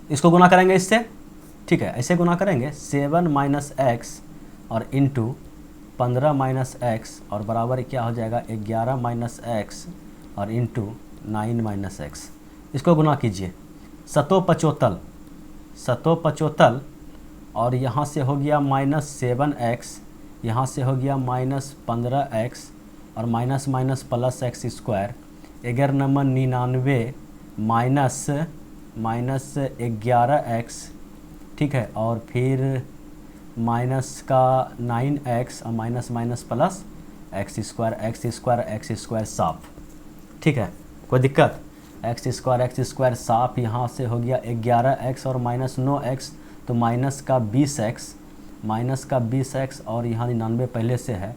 S1: इसको गुना करेंगे इससे, ठीक है, ऐसे गुना करेंगे, 7 - x और इंटू 15 - x और बराबर क्या हो जाएगा 11 - x और इंटू 9 - x। इसको गुना कीजिए, 7 और यहाँ से हो गया -7x, यहाँ से हो गया -15x और minus minus plus x square, 11 number 99 minus 11x, ठीक है, और फिर माइनस का 9x और minus minus plus x square साफ, ठीक है, कोई दिक्कत, एक्स स्क्वायर साफ। यहाँ से हो गया 11x और माइनस 9x तो माइनस का 20x और यहाँ 99 पहले से है,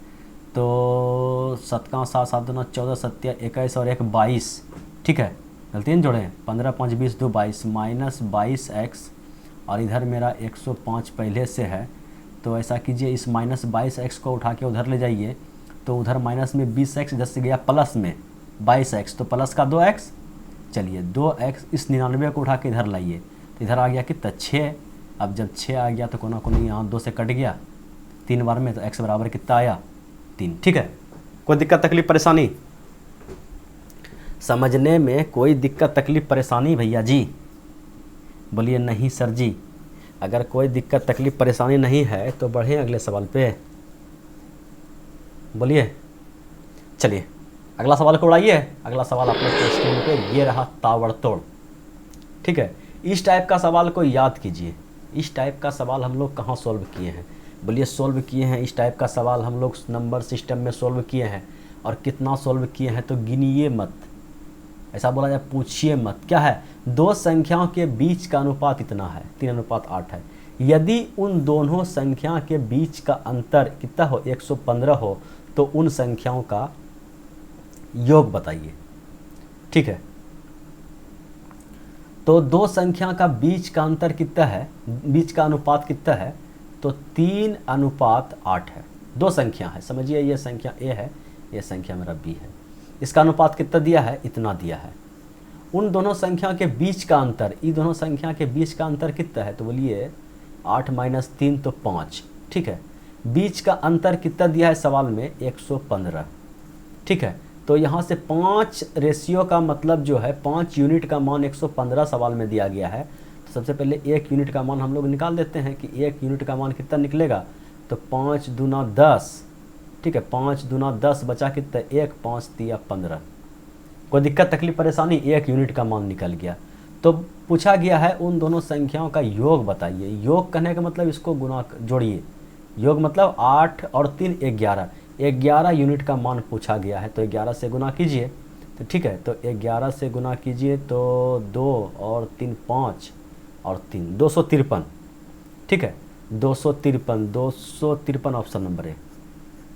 S1: तो 7 का 7 7 2 14 7 21 और 1 22, ठीक है, गलती नहीं जोड़े, 15 5 20 2 22 माइनस 22x और इधर मेरा 105 पहले से है। तो ऐसा कीजिए, इस माइनस 22x को उठा के उधर ले जाइए, तो उधर माइनस में 20x, इधर से गया प्लस में 22x, तो प्लस का 2x, चलिए 2x, इस 99 को उठा के इधर लाइए, तो इधर आ गया कितना 6। अब जब 6 आ गया तो कोना कोनी यहाँ 2 से कट गया 3 बार में, तो x बराबर कितना आया 3, ठीक है। कोई दिक्कत तकलीफ परेशानी समझने में, कोई दिक्कत तकलीफ परेशानी भैया जी? बोलिए नहीं सर जी। अगर कोई दिक्कत तकलीफ परेशानी नहीं है तो बढ़े अगले सवाल पे, बोलिए। चलिए अगला सवाल को उड़ाइए। अगला सवाल आप लोग के स्क्रीन पे ये रहा, ताबड़तोड़, ठीक है। इस टाइप का सवाल को याद कीजिए। इस टाइप का सवाल हम लोग कहाँ सॉल्व किए हैं? बोलिए सॉल्व किए हैं। इस टाइप का सवाल हम लोग नंबर सिस्टम में सॉल्व किए हैं, और कितना सॉल्व किए हैं तो गिनिए मत, ऐसा बोला जाए पूछिए मत। क्या है? दो संख्याओं के बीच का अनुपात इतना है, 3:8 है। यदि उन दोनों संख्या के बीच का अंतर कितना हो, 115 हो, तो उन संख्याओं का योग बताइए, ठीक है। तो दो संख्या का बीच का अंतर कितना है, बीच का अनुपात कितना है, तो 3:8 है। दो संख्या है, समझिए, ये संख्या ए है, ये संख्या मेरा बी है। इसका अनुपात कितना दिया है, इतना दिया है। उन दोनों संख्या के बीच का अंतर, इन दोनों संख्या के बीच का अंतर कितना है, तो बोलिए 8 - 3 तो 5, ठीक है। बीच का अंतर कितना दिया है सवाल में, 115, ठीक है। तो यहाँ से 5 रेशियो का मतलब जो है 5 यूनिट का मान 115 सवाल में दिया गया है। तो सबसे पहले 1 यूनिट का मान हम लोग निकाल देते हैं कि 1 यूनिट का मान कितना निकलेगा, तो 5 दूना 10, ठीक है, 5 दूना 10 बचा कितना, 1 5 3 15। कोई दिक्कत तकलीफ परेशानी? 1 यूनिट का मान निकल गया। तो पूछा गया है उन दोनों संख्याओं का योग बताइए। योग कहने का मतलब इसको गुना जोड़िए, योग मतलब 8 और 3 11 यूनिट का मान पूछा गया है, तो 11 से गुना कीजिए, तो ठीक है। तो 11 से गुना कीजिए तो 2 और 3 5 और 3 253, ठीक है, 253 ऑप्शन नंबर है,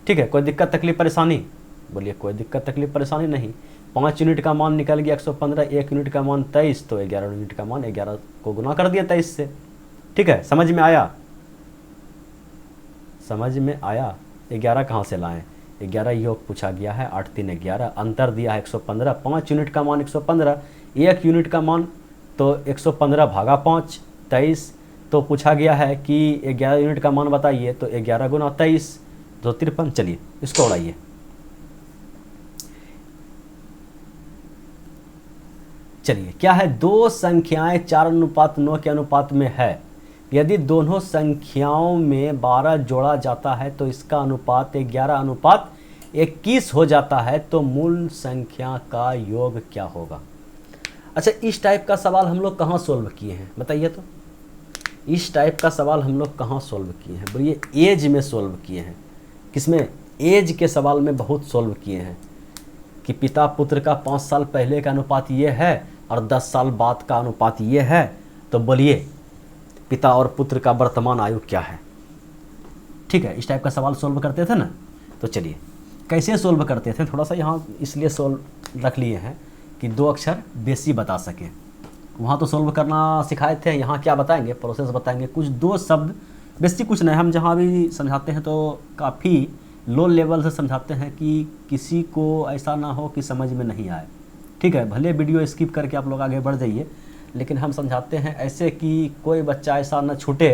S1: ठीक है। कोई दिक्कत तकलीफ परेशानी? बोलिए कोई दिक्कत तकलीफ परेशानी नहीं। 5 यूनिट का मान निकल गया 115, 1 यूनिट का मान 23, तो 11 यूनिट का मान 11 को गुना कर दिया 23 से, ठीक है। समझ में आया? समझ में आया? 11 कहाँ से लाएं? 11 योग पूछा गया है, 8 3 11, अंतर दिया है 115, 5 यूनिट का मान 115, 1 यूनिट का मान तो 115 भागा 5 23, तो पूछा गया है कि 11 यूनिट का मान बताइए, तो 11 गुना 23 253। चलिए इसको उड़ाइए। चलिए क्या है, दो संख्याएं 4:9 के अनुपात में है, यदि दोनों संख्याओं में 12 जोड़ा जाता है तो इसका अनुपात 11:21 हो जाता है, तो मूल संख्या का योग क्या होगा। अच्छा, इस टाइप का सवाल हम लोग कहाँ सोल्व किए हैं बताइए तो, इस टाइप का सवाल हम लोग कहाँ सोल्व किए हैं, बोलिए एज में सोल्व किए हैं। किसमें, एज के सवाल में बहुत सोल्व किए हैं कि पिता पुत्र का 5 साल पहले का अनुपात ये है और 10 साल बाद का अनुपात ये है, तो बोलिए पिता और पुत्र का वर्तमान आयु क्या है। ठीक है, इस टाइप का सवाल सोल्व करते थे ना। तो चलिए कैसे सोल्व करते थे, थोड़ा सा यहाँ इसलिए सोल्व रख लिए हैं कि 2 अक्षर बेसी बता सकें। वहाँ तो सोल्व करना सिखाए थे, यहाँ क्या बताएंगे, प्रोसेस बताएंगे, कुछ 2 शब्द, बेसिक कुछ नहीं। हम जहाँ भी समझाते हैं तो काफ़ी लो लेवल से समझाते हैं कि किसी को ऐसा ना हो कि समझ में नहीं आए। ठीक है, भले वीडियो स्किप करके आप लोग आगे बढ़ जाइए, लेकिन हम समझाते हैं ऐसे कि कोई बच्चा ऐसा ना छूटे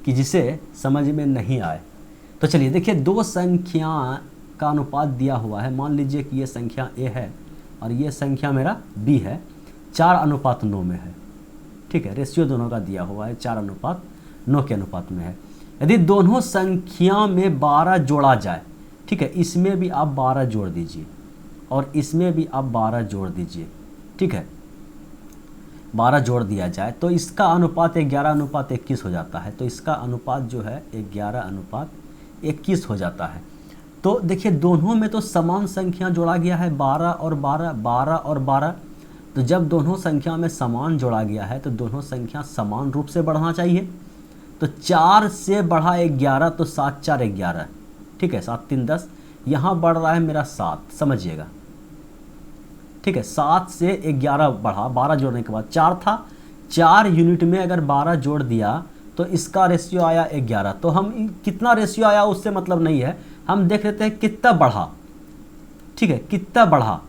S1: कि जिसे समझ में नहीं आए। तो चलिए देखिए, 2 संख्या का अनुपात दिया हुआ है। मान लीजिए कि ये संख्या A है और ये संख्या मेरा B है, 4:9 में है। ठीक है, रेशियो दोनों का दिया हुआ है, 4:9 के अनुपात में है। यदि दोनों संख्या में 12 जोड़ा जाए, ठीक है, इसमें भी आप 12 जोड़ दीजिए और इसमें भी आप 12 जोड़ दीजिए। ठीक है, 12 जोड़ दिया जाए तो इसका अनुपात 11:21 हो जाता है। तो इसका अनुपात जो है 11:21 हो जाता है। तो देखिए दोनों में तो समान संख्या जोड़ा गया है, 12 और 12, 12 और 12। तो जब दोनों संख्या में समान जोड़ा गया है तो दोनों संख्या समान रूप से बढ़ना चाहिए। तो 4 से बढ़ा 11, तो 7 4 11। ठीक है, 7 3 10, यहाँ बढ़ रहा है मेरा 7, समझिएगा। ठीक है, 7 से 11 बढ़ा, 12 जोड़ने के बाद 4 था, 4 यूनिट में अगर 12 जोड़ दिया तो इसका रेशियो आया 11। तो हम कितना रेशियो आया उससे मतलब नहीं है, हम देख लेते हैं कितना बढ़ा। ठीक है, कितना बढ़ा,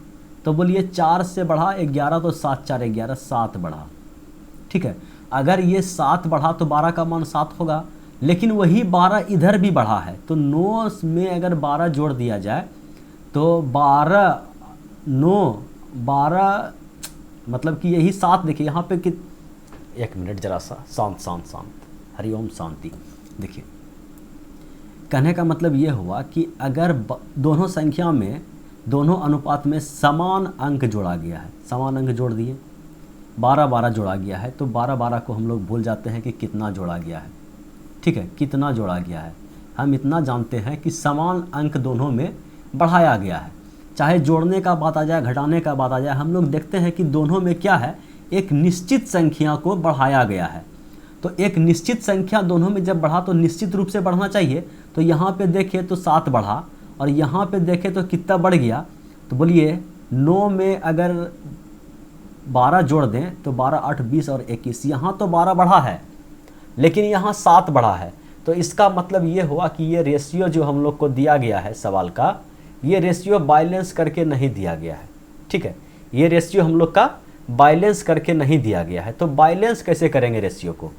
S1: तो बोलिए 4 से बढ़ा 11, तो 7 4 11, 7 बढ़ा। ठीक है, अगर ये 7 बढ़ा तो 12 का मान 7 होगा, लेकिन वही 12 इधर भी बढ़ा है। तो 9 में अगर 12 जोड़ दिया जाए तो 12 9 12 मतलब कि यही 7। देखिए यहाँ पे कि 1 मिनट जरा सा शांत शांत शांत, हरिओम शांति। देखिए कहने का मतलब ये हुआ कि अगर दोनों संख्या में, दोनों अनुपात में समान अंक जोड़ा गया है, समान अंक जोड़ दिए, 12 12 जोड़ा गया है, तो 12 12 को हम लोग भूल जाते हैं कि कितना जोड़ा गया है। ठीक है, कितना जोड़ा गया है, हम इतना जानते हैं कि समान अंक दोनों में बढ़ाया गया है। चाहे जोड़ने का बात आ जाए, घटाने का बात आ जाए, हम लोग देखते हैं कि दोनों में क्या है, एक निश्चित संख्या को बढ़ाया गया है। तो एक निश्चित संख्या दोनों में जब बढ़ा तो निश्चित रूप से बढ़ना चाहिए। तो यहाँ पे देखें तो 7 बढ़ा और यहाँ पे देखें तो कितना बढ़ गया, तो बोलिए 9 में अगर 12 जोड़ दें तो 12 8 20 और 21। यहाँ तो 12 बढ़ा है लेकिन यहाँ 7 बढ़ा है। तो इसका मतलब ये हुआ कि ये रेशियो जो हम लोग को दिया गया है सवाल का, ये रेशियो बैलेंस करके नहीं दिया गया है। ठीक है, ये रेशियो हम लोग का बैलेंस करके नहीं दिया गया है। तो बैलेंस कैसे करेंगे रेशियो को,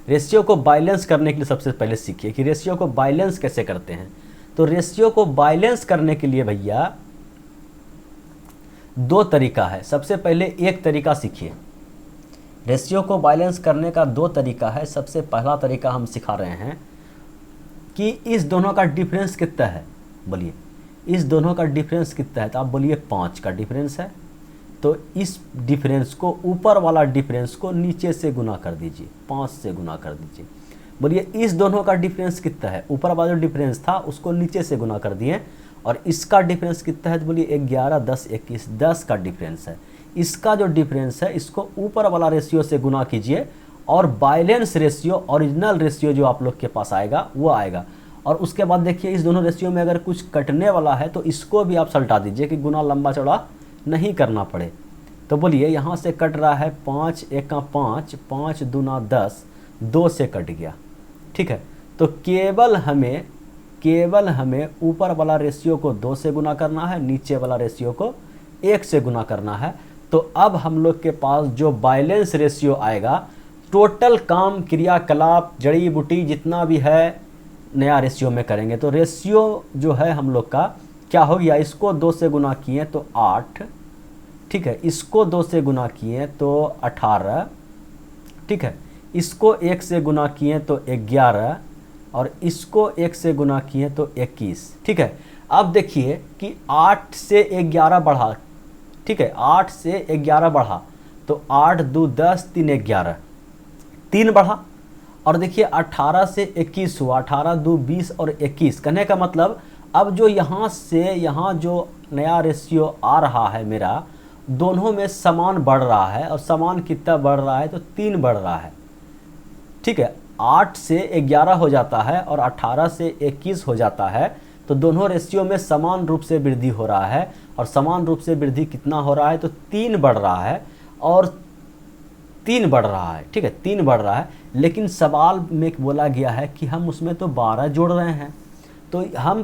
S1: रेशियो को बैलेंस करने के लिए सबसे पहले सीखिए कि रेशियो को बैलेंस कैसे करते हैं। तो रेशियो को बैलेंस करने के लिए भैया 2 तरीका है। सबसे पहले एक तरीका सीखिए, रेशियो को बैलेंस करने का 2 तरीका है। सबसे पहला तरीका हम सिखा रहे हैं कि इस दोनों का डिफरेंस कितना है, बोलिए इस दोनों का डिफरेंस कितना है, तो आप बोलिए 5 का डिफरेंस है। तो इस डिफरेंस को, ऊपर वाला डिफरेंस को नीचे से गुना कर दीजिए, 5 से गुना कर दीजिए। बोलिए इस दोनों का डिफरेंस कितना है, ऊपर वाला जो डिफरेंस था उसको नीचे से गुना कर दिए। और इसका डिफरेंस कितना है, तो बोलिए 11 10 21, 10 का डिफरेंस है। इसका जो डिफरेंस है इसको ऊपर वाला रेशियो से गुना कीजिए और बैलेंस रेशियो, ओरिजिनल रेशियो जो आप लोग के पास आएगा वो आएगा। और उसके बाद देखिए इस दोनों रेशियो में अगर कुछ कटने वाला है तो इसको भी आप सल्टा दीजिए कि गुना लंबा चौड़ा नहीं करना पड़े। तो बोलिए यहाँ से कट रहा है 5 1 का 5, 5 दूना 10, 2 से कट गया। ठीक है, तो केवल हमें ऊपर वाला रेशियो को 2 से गुना करना है, नीचे वाला रेशियो को 1 से गुना करना है। तो अब हम लोग के पास जो बैलेंस रेशियो आएगा, टोटल काम क्रियाकलाप जड़ी बूटी जितना भी है नया रेशियो में करेंगे। तो रेशियो जो है हम लोग का क्या हो गया, इसको 2 से गुना किए तो 8, ठीक है, इसको 2 से गुना किए तो 18, ठीक है, इसको 1 से गुना किए तो 11 और इसको 1 से गुना किए तो 21, ठीक है। अब देखिए कि 8 से 11 बढ़ा, ठीक है, 8 से 11 बढ़ा तो 8 2 10 3 11, 3 बढ़ा। और देखिए 18 से 21 हुआ, 18 2 20 और 21। कहने का मतलब अब जो यहाँ से यहाँ जो नया रेशियो आ रहा है मेरा, दोनों में समान बढ़ रहा है। और समान कितना बढ़ रहा है, तो 3 बढ़ रहा है, ठीक है। 8 से 11 हो जाता है और 18 से 21 हो जाता है। तो दोनों रेशियो में समान रूप से वृद्धि हो रहा है। और समान रूप से वृद्धि कितना हो रहा है, तो 3 बढ़ रहा है और 3 बढ़ रहा है, ठीक है, 3 बढ़ रहा है। लेकिन सवाल में बोला गया है कि हम उसमें तो 12 जोड़ रहे हैं, तो हम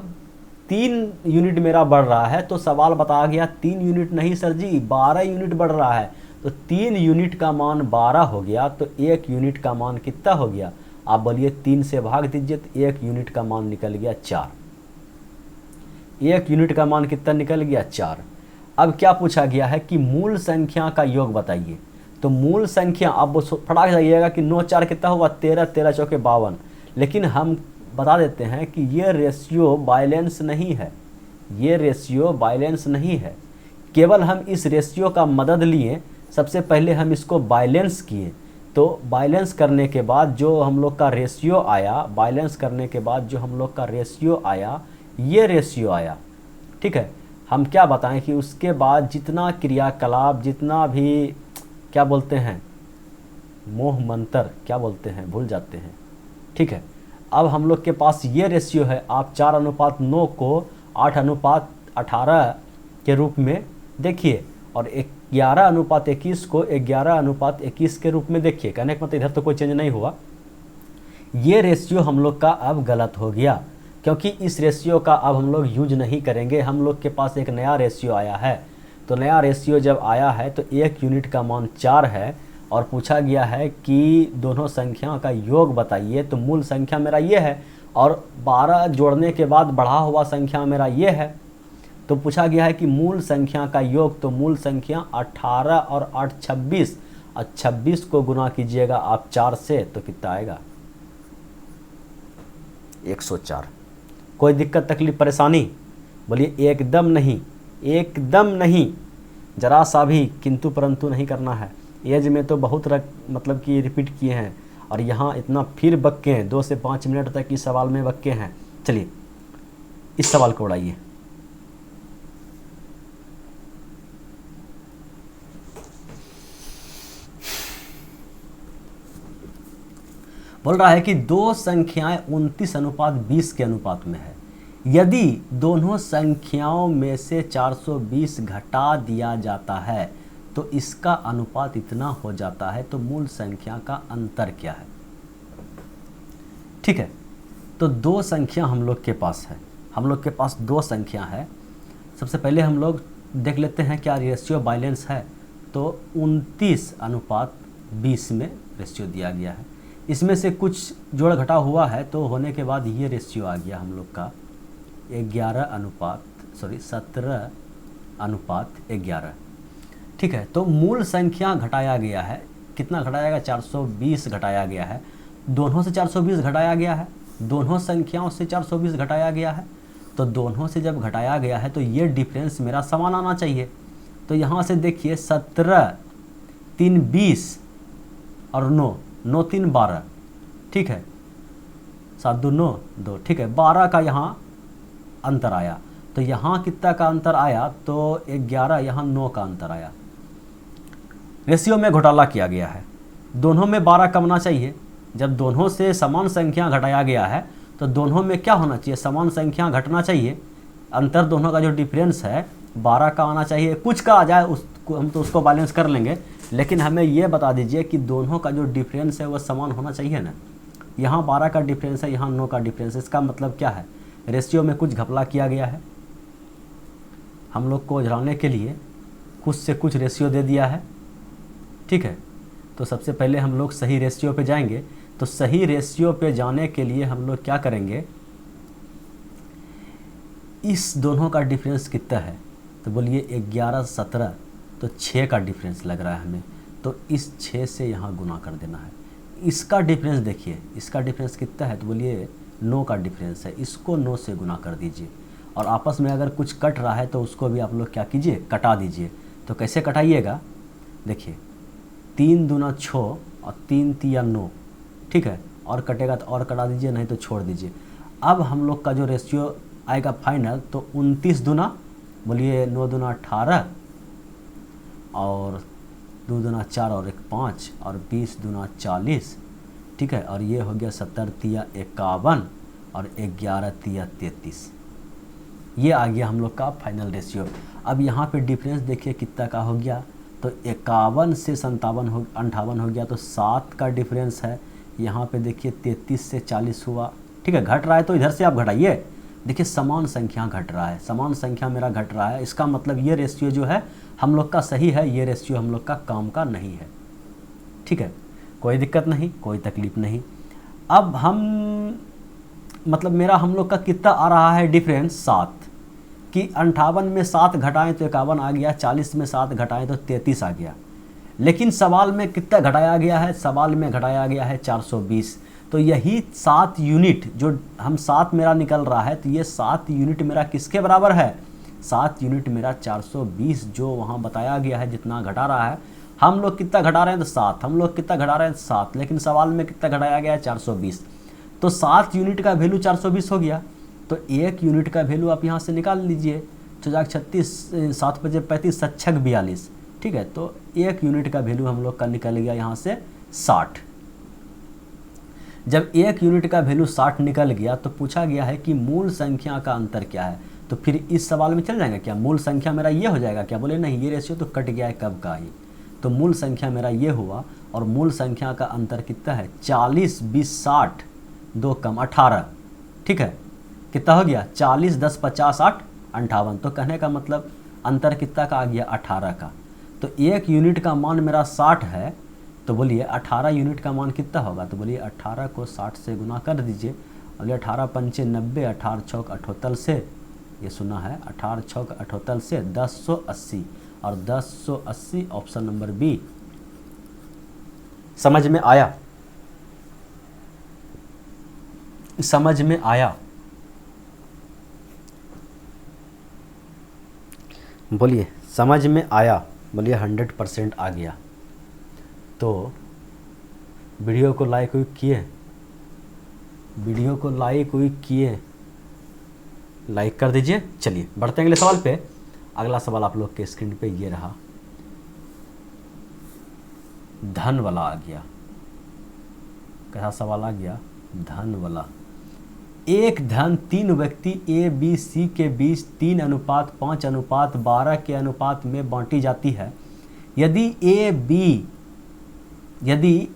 S1: 3 यूनिट मेरा बढ़ रहा है। तो सवाल बताया गया 3 यूनिट नहीं सर जी, 12 यूनिट बढ़ रहा है। तो 3 यूनिट का मान 12 हो गया, तो 1 यूनिट का मान कितना हो गया, आप बोलिए 3 से भाग दीजिए तो 1 यूनिट का मान निकल गया 4। 1 यूनिट का मान कितना निकल गया, 4। अब क्या पूछा गया है कि मूल संख्या का योग बताइए। तो मूल संख्या आप फटाक जाइएगा कि 9 4 कितना होगा, 13, 13 चौके 52। लेकिन हम बता देते हैं कि ये रेशियो बैलेंस नहीं है, ये रेशियो बैलेंस नहीं है। केवल हम इस रेशियो का मदद लिए, सबसे पहले हम इसको बैलेंस किए। तो बैलेंस करने के बाद जो हम लोग का रेशियो आया, बैलेंस करने के बाद जो हम लोग का रेशियो आया, ये रेशियो आया, ठीक है। हम क्या बताएं कि उसके बाद जितना क्रियाकलाप, जितना भी क्या बोलते हैं, मोह मंत्र क्या बोलते हैं, भूल जाते हैं, ठीक है। अब हम लोग के पास ये रेशियो है। आप 4:9 को 8:18 के रूप में देखिए और 11:21 को 11:21 के रूप में देखिए। कहने का मतलब इधर तो कोई चेंज नहीं हुआ। ये रेशियो हम लोग का अब गलत हो गया, क्योंकि इस रेशियो का अब हम लोग यूज नहीं करेंगे। हम लोग के पास एक नया रेशियो आया है। तो नया रेशियो जब आया है तो 1 यूनिट का मान 4 है और पूछा गया है कि दोनों संख्या का योग बताइए। तो मूल संख्या मेरा ये है और 12 जोड़ने के बाद बढ़ा हुआ संख्या मेरा ये है। तो पूछा गया है कि मूल संख्या का योग। तो मूल संख्या 18 और 8 26 और 26 को गुना कीजिएगा आप 4 से, तो कितना आएगा, 104। कोई दिक्कत तकलीफ परेशानी, बोलिए एकदम नहीं, एकदम नहीं, जरा सा भी किंतु परंतु नहीं करना है। एज में तो बहुत मतलब कि रिपीट किए हैं और यहाँ इतना फिर बक्के हैं, 2 से 5 मिनट तक इस सवाल में बक्के हैं। चलिए इस सवाल को उड़ाइए। बोल रहा है कि 2 संख्याएं 29:20 के अनुपात में है। यदि दोनों संख्याओं में से 420 घटा दिया जाता है तो इसका अनुपात इतना हो जाता है। तो मूल संख्या का अंतर क्या है, ठीक है। तो 2 संख्या हम लोग के पास है, हम लोग के पास 2 संख्या है। सबसे पहले हम लोग देख लेते हैं क्या रेशियो बैलेंस है। तो 29:20 में रेशियो दिया गया है। इसमें से कुछ जोड़ घटा हुआ है, तो होने के बाद ये रेशियो आ गया हम लोग का 17:11, ठीक है। तो मूल संख्या घटाया गया है, कितना घटाया गया, 420 घटाया गया है। दोनों से 420 घटाया गया है, दोनों संख्याओं से 420 घटाया गया है। तो दोनों से जब घटाया गया है तो ये डिफरेंस मेरा समान आना चाहिए। तो यहाँ से देखिए 17 3 20 और 9 9 3 12, ठीक है, 7 2 9 2, ठीक है। 12 का यहाँ अंतर आया। तो यहाँ कितना का अंतर आया, तो 11, यहाँ 9 का अंतर आया। रेशियो में घोटाला किया गया है, दोनों में 12 कमना चाहिए। जब दोनों से समान संख्या घटाया गया है तो दोनों में क्या होना चाहिए, समान संख्या घटना चाहिए। अंतर दोनों का जो डिफरेंस है 12 का आना चाहिए। कुछ का आ जाए हम तो उसको बैलेंस कर लेंगे, लेकिन हमें ये बता दीजिए कि दोनों का जो डिफरेंस है वह समान होना चाहिए ना। यहाँ 12 का डिफरेंस है, यहाँ 9 का डिफरेंस है। इसका मतलब क्या है, रेशियो में कुछ घपला किया गया है। हम लोग को झड़ाने के लिए कुछ से कुछ रेशियो दे दिया है, ठीक है। तो सबसे पहले हम लोग सही रेशियो पे जाएंगे। तो सही रेशियो पे जाने के लिए हम लोग क्या करेंगे, इस दोनों का डिफरेंस कितना है, तो बोलिए 11 17, तो 6 का डिफरेंस लग रहा है हमें। तो इस 6 से यहाँ गुना कर देना है। इसका डिफरेंस देखिए, इसका डिफरेंस कितना है, तो बोलिए 9 का डिफरेंस है। इसको 9 से गुना कर दीजिए। और आपस में अगर कुछ कट रहा है तो उसको भी आप लोग क्या कीजिए, कटा दीजिए। तो कैसे कटाइएगा, देखिए 3 दूना 6 और 3 तिया 9, ठीक है। और कटेगा तो और कटा दीजिए, नहीं तो छोड़ दीजिए। अब हम लोग का जो रेशियो आएगा फाइनल, तो 29 दूना, बोलिए 9 दूना 18 और 2 दूना 4 और 1 5 और 20 दूना 40, ठीक है। और ये हो गया 70 तिया 51 और 11 तिया 33। ये आ गया हम लोग का फाइनल रेशियो। अब यहाँ पे डिफरेंस देखिए कितना का हो गया, तो 51 से 58 हो गया, तो 7 का डिफरेंस है। यहाँ पे देखिए 33 से 40 हुआ, ठीक है। घट रहा है तो इधर से आप घटाइए, देखिए समान संख्या घट रहा है, समान संख्या मेरा घट रहा है। इसका मतलब ये रेशियो जो है हम लोग का सही है, ये रेशियो हम लोग का काम का नहीं है, ठीक है। कोई दिक्कत नहीं, कोई तकलीफ नहीं। अब हम मतलब मेरा हम लोग का कितना आ रहा है डिफरेंस, 7, कि 58 में 7 घटाएं तो 51 आ गया, 40 में 7 घटाएं तो 33 आ गया। लेकिन सवाल में कितना घटाया गया है, सवाल में घटाया गया है 420। तो यही 7 यूनिट जो हम 7 मेरा निकल रहा है, तो ये 7 यूनिट मेरा किसके बराबर है, 7 यूनिट मेरा 420 जो वहाँ बताया गया है जितना घटा रहा है। हम लोग कितना घटा रहे हैं, तो 7, हम लोग कितना घटा रहे हैं, 7, लेकिन सवाल में कितना घटाया गया है, 420। तो 7 यूनिट का वैल्यू 420 हो गया। तो 1 यूनिट का वैल्यू आप यहाँ से निकाल लीजिए, 36 7 बजे 35 7 42, ठीक है। तो 1 यूनिट का वैल्यू हम लोग का निकल गया यहाँ से 60। जब 1 यूनिट का वैल्यू 60 निकल गया, तो पूछा गया है कि मूल संख्या का अंतर क्या है। तो फिर इस सवाल में चल जाएगा क्या, मूल संख्या मेरा ये हो जाएगा क्या, बोले नहीं ये रेशियो तो कट गया है कब का ही। तो मूल संख्या मेरा ये हुआ, और मूल संख्या का अंतर कितना है, 40 20 60, 2 कम 18, ठीक है। कितना हो गया, 40 10 50 8 58। तो कहने का मतलब अंतर कितना का आ गया, 18 का। तो 1 यूनिट का मान मेरा 60 है, तो बोलिए 18 यूनिट का मान कितना होगा, तो बोलिए 18 को 60 से गुना कर दीजिए। और 18 पंचे 90, 18 छौक 78 से, ये सुना है, 18 छौक 78 से 1080, और 1080 ऑप्शन नंबर बी। समझ में आया, समझ में आया, बोलिए समझ में आया, बोलिए 100% आ गया। तो वीडियो को लाइक हुई किए, वीडियो को लाइक हुई किए, लाइक कर दीजिए। चलिए बढ़ते हैं अगले सवाल पे। अगला सवाल आप लोग के स्क्रीन पे ये रहा, धन वाला आ गया। कैसा सवाल आ गया, धन वाला। एक धन 3 व्यक्ति ए बी सी के बीच 3:5:12 के अनुपात में बांटी जाती है। यदि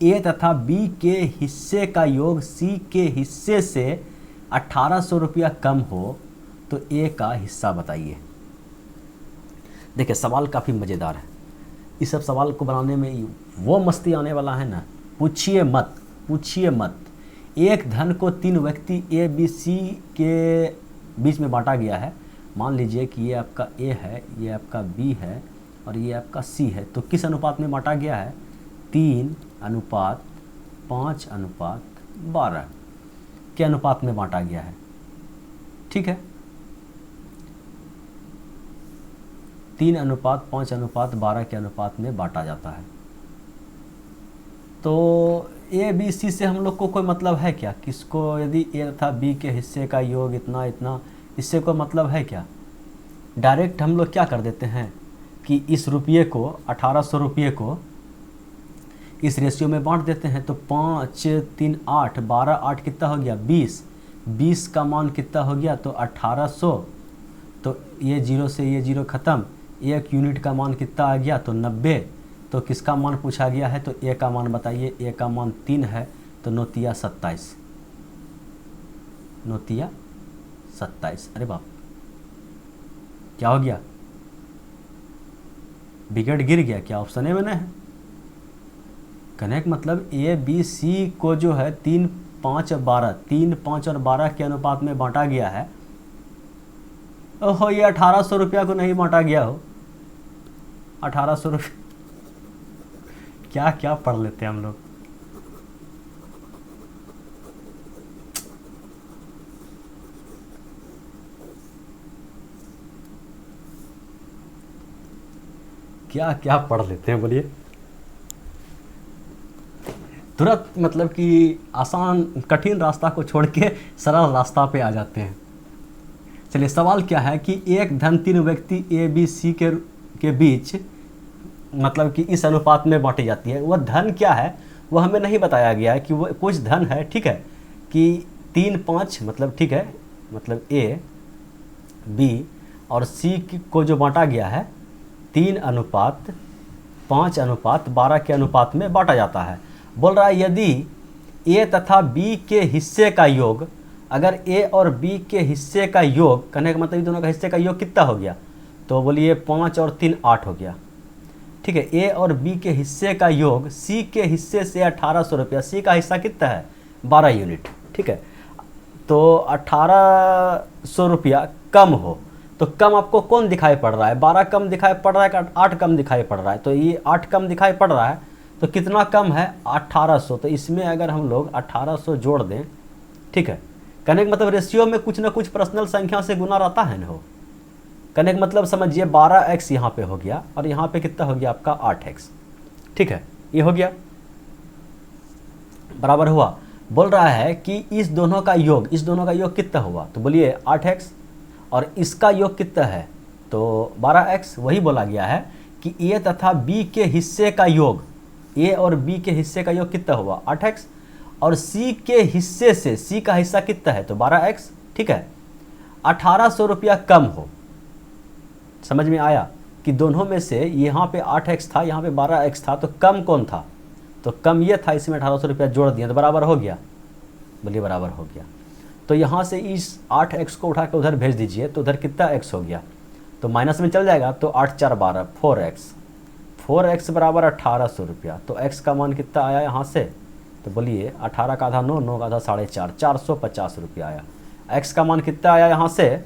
S1: ए तथा बी के हिस्से का योग सी के हिस्से से 1800 रुपया कम हो, तो ए का हिस्सा बताइए। देखिए सवाल काफ़ी मज़ेदार है। इस सब सवाल को बनाने में वो मस्ती आने वाला है ना, पूछिए मत, पूछिए मत। एक धन को 3 व्यक्ति ए बी सी के बीच में बांटा गया है। मान लीजिए कि ये आपका ए है, ये आपका बी है और ये आपका सी है। तो किस अनुपात में बांटा गया है, 3:5:12 के अनुपात में बांटा गया है, ठीक है। 3:5:12 के अनुपात में बांटा जाता है। तो ए बी सी से हम लोग को कोई मतलब है क्या, किसको, यदि ए तथा बी के हिस्से का योग इतना इतना, इससे कोई मतलब है क्या। डायरेक्ट हम लोग क्या कर देते हैं कि इस रुपये को, 1800 रुपये को इस रेशियो में बांट देते हैं। तो 5 3 8 12 8 कितना हो गया, 20। 20 का मान कितना हो गया, तो 1800। तो ये 0 से ये 0 ख़त्म। 1 यूनिट का मान कितना आ गया, तो 90। तो किसका मान पूछा गया है, तो ए का मान बताइए। ए का मान 3 है, तो नौतिया 27, नौतिया 27। अरे बाप, क्या हो गया? विकेट गिर गया क्या? ऑप्शन ए में नहीं है। कनेक्ट मतलब ए बी सी को जो है 3, 5 और 12, 3, 5 और 12 के अनुपात में बांटा गया है। ओहो, ये 1800 रुपया को नहीं बांटा गया हो। 1800 रुपये क्या क्या पढ़ लेते हैं हम लोग। क्या क्या पढ़ लेते हैं बोलिए। तुरंत मतलब कि आसान कठिन रास्ता को छोड़ के सरल रास्ता पे आ जाते हैं। चलिए, सवाल क्या है कि एक धन 3 व्यक्ति ए बी सी के बीच मतलब कि इस अनुपात में बांटी जाती है। वह धन क्या है वो हमें नहीं बताया गया है कि वो कुछ धन है, ठीक है, कि 3, 5 मतलब, ठीक है, मतलब ए बी और सी को जो बांटा गया है 3:5:12 के अनुपात में बांटा जाता है। बोल रहा है यदि ए तथा बी के हिस्से का योग, अगर ए और बी के हिस्से का योग, कहने का मतलब इन दोनों का हिस्से का योग कितना हो गया, तो बोलिए 5 और 3 8 हो गया, ठीक है। ए और बी के हिस्से का योग सी के हिस्से से 1800 रुपया, सी का हिस्सा कितना है 12 यूनिट, ठीक है। तो 1800 रुपया कम हो, तो कम आपको कौन दिखाई पड़ रहा है? 12 कम दिखाई पड़ रहा है कि 8 कम दिखाई पड़ रहा है? तो ये 8 कम दिखाई पड़ रहा है, तो कितना कम है 1800। तो इसमें अगर हम लोग 1800 जोड़ दें, ठीक है, कहने का मतलब रेशियो में कुछ ना कुछ पर्सनल संख्या से गुना रहता है ना हो। कहने का मतलब समझिए 12x यहाँ पे हो गया और यहाँ पे कितना हो गया आपका 8x, ठीक है, ये हो गया बराबर हुआ। बोल रहा है कि इस दोनों का योग कितना हुआ, तो बोलिए 8x, और इसका योग कितना है तो 12x। वही बोला गया है कि ए तथा बी के हिस्से का योग, ए और बी के हिस्से का योग कितना हुआ 8x, और सी के हिस्से से, सी का हिस्सा कितना है तो 12x, ठीक है। 1800 रुपया कम हो, समझ में आया कि दोनों में से यहाँ पे 8x था, यहाँ पे 12x था, तो कम कौन था, तो कम ये था, इसमें 1800 रुपया जोड़ दिया तो बराबर हो गया। बोलिए बराबर हो गया। तो यहाँ से इस 8x को उठा के उधर भेज दीजिए, तो उधर कितना x हो गया, तो माइनस में चल जाएगा, तो 8 4 12 4x बराबर 1800 रुपया। तो x का मान कितना आया यहाँ से, तो बोलिए 18 का आधा 9, 9 का आधा 4.5, 450 रुपया आया। x का मान कितना आया यहाँ से,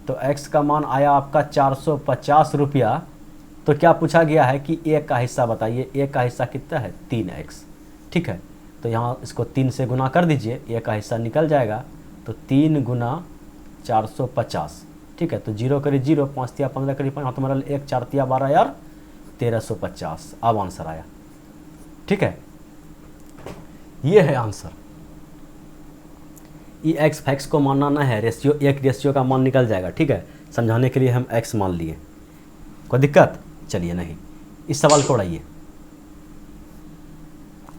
S1: तो x का मान आया आपका 450 रुपया। तो क्या पूछा गया है कि a का हिस्सा बताइए, a का हिस्सा कितना है 3x, ठीक है। तो यहाँ इसको 3 से गुना कर दीजिए, a का हिस्सा निकल जाएगा, तो 3 गुना 450, ठीक है। तो 0 करी 0, 5 तिया 15 करी 5, तुम्हारा 1 4 तिया 12 यार 1350, अब आंसर आया, ठीक है। ये है आंसर। ये एक्स फैक्स को मानना ना है, रेशियो, एक रेशियो का मान निकल जाएगा, ठीक है। समझाने के लिए हम x मान लिए, कोई दिक्कत? चलिए नहीं, इस सवाल को उड़ाइए।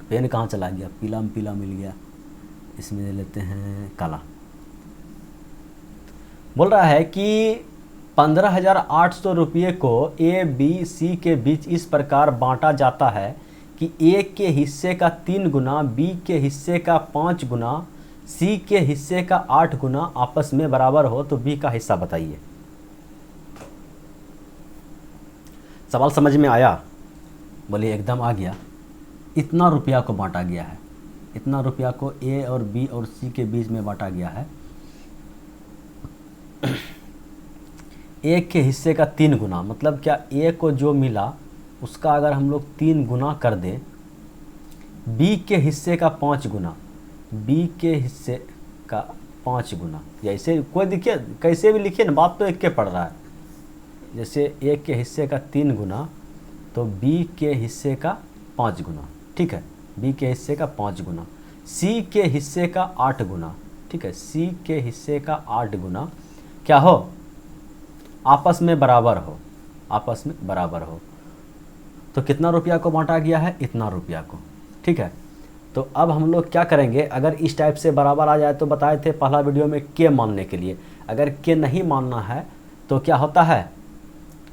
S1: पेन कहाँ चला गया, पीला में पीला मिल गया, इसमें ले लेते हैं काला। बोल रहा है कि 15,800 रुपये को ए बी सी के बीच इस प्रकार बांटा जाता है कि ए के हिस्से का 3 गुना, बी के हिस्से का 5 गुना, सी के हिस्से का 8 गुना आपस में बराबर हो, तो बी का हिस्सा बताइए। सवाल समझ में आया? बोलिए एकदम आ गया। इतना रुपया को बांटा गया है, इतना रुपया को ए और बी और सी के बीच में बांटा गया है। ए के हिस्से का 3 गुना, मतलब क्या, ए को जो मिला उसका अगर हम लोग 3 गुना कर दें, बी के हिस्से का 5 गुना, बी के हिस्से का 5 गुना, जैसे कोई देखिए कैसे भी लिखिए ना, बात तो एक के पड़ रहा है। जैसे ए के हिस्से का 3 गुना, तो बी के हिस्से का 5 गुना, ठीक है, बी के हिस्से का 5 गुना, सी के हिस्से का 8 गुना, ठीक है, सी के हिस्से का 8 गुना क्या हो, आपस में बराबर हो, आपस में बराबर हो। तो कितना रुपया को बांटा गया है, इतना रुपया को, ठीक है। तो अब हम लोग क्या करेंगे, अगर इस टाइप से बराबर आ जाए, तो बताए थे पहला वीडियो में के मानने के लिए, अगर के नहीं मानना है तो क्या होता है,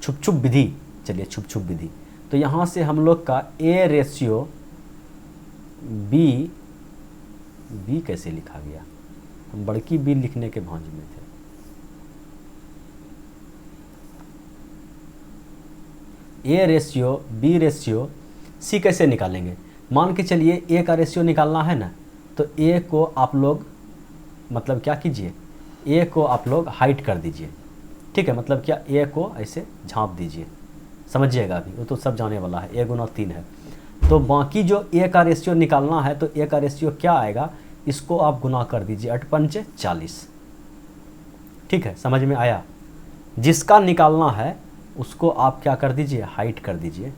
S1: छुप छुप विधि। चलिए छुप छुप विधि, तो यहाँ से हम लोग का ए रेशियो बी बी कैसे लिखा गया, हम बड़की बी लिखने के भांज में थे। A ratio B ratio C कैसे निकालेंगे, मान के चलिए ए का रेशियो निकालना है ना, तो ए को आप लोग मतलब क्या कीजिए, ए को आप लोग हाइट कर दीजिए, ठीक है, मतलब क्या ए को ऐसे झांप दीजिए, समझिएगा अभी वो तो सब जाने वाला है, ए गुना 3 है। तो बाकी जो ए का रेशियो निकालना है तो ए का रेशियो क्या आएगा, इसको आप गुना कर दीजिए 8 पंचे 40, ठीक है, समझ में आया। जिसका निकालना है उसको आप क्या कर दीजिए, हाइट कर दीजिए।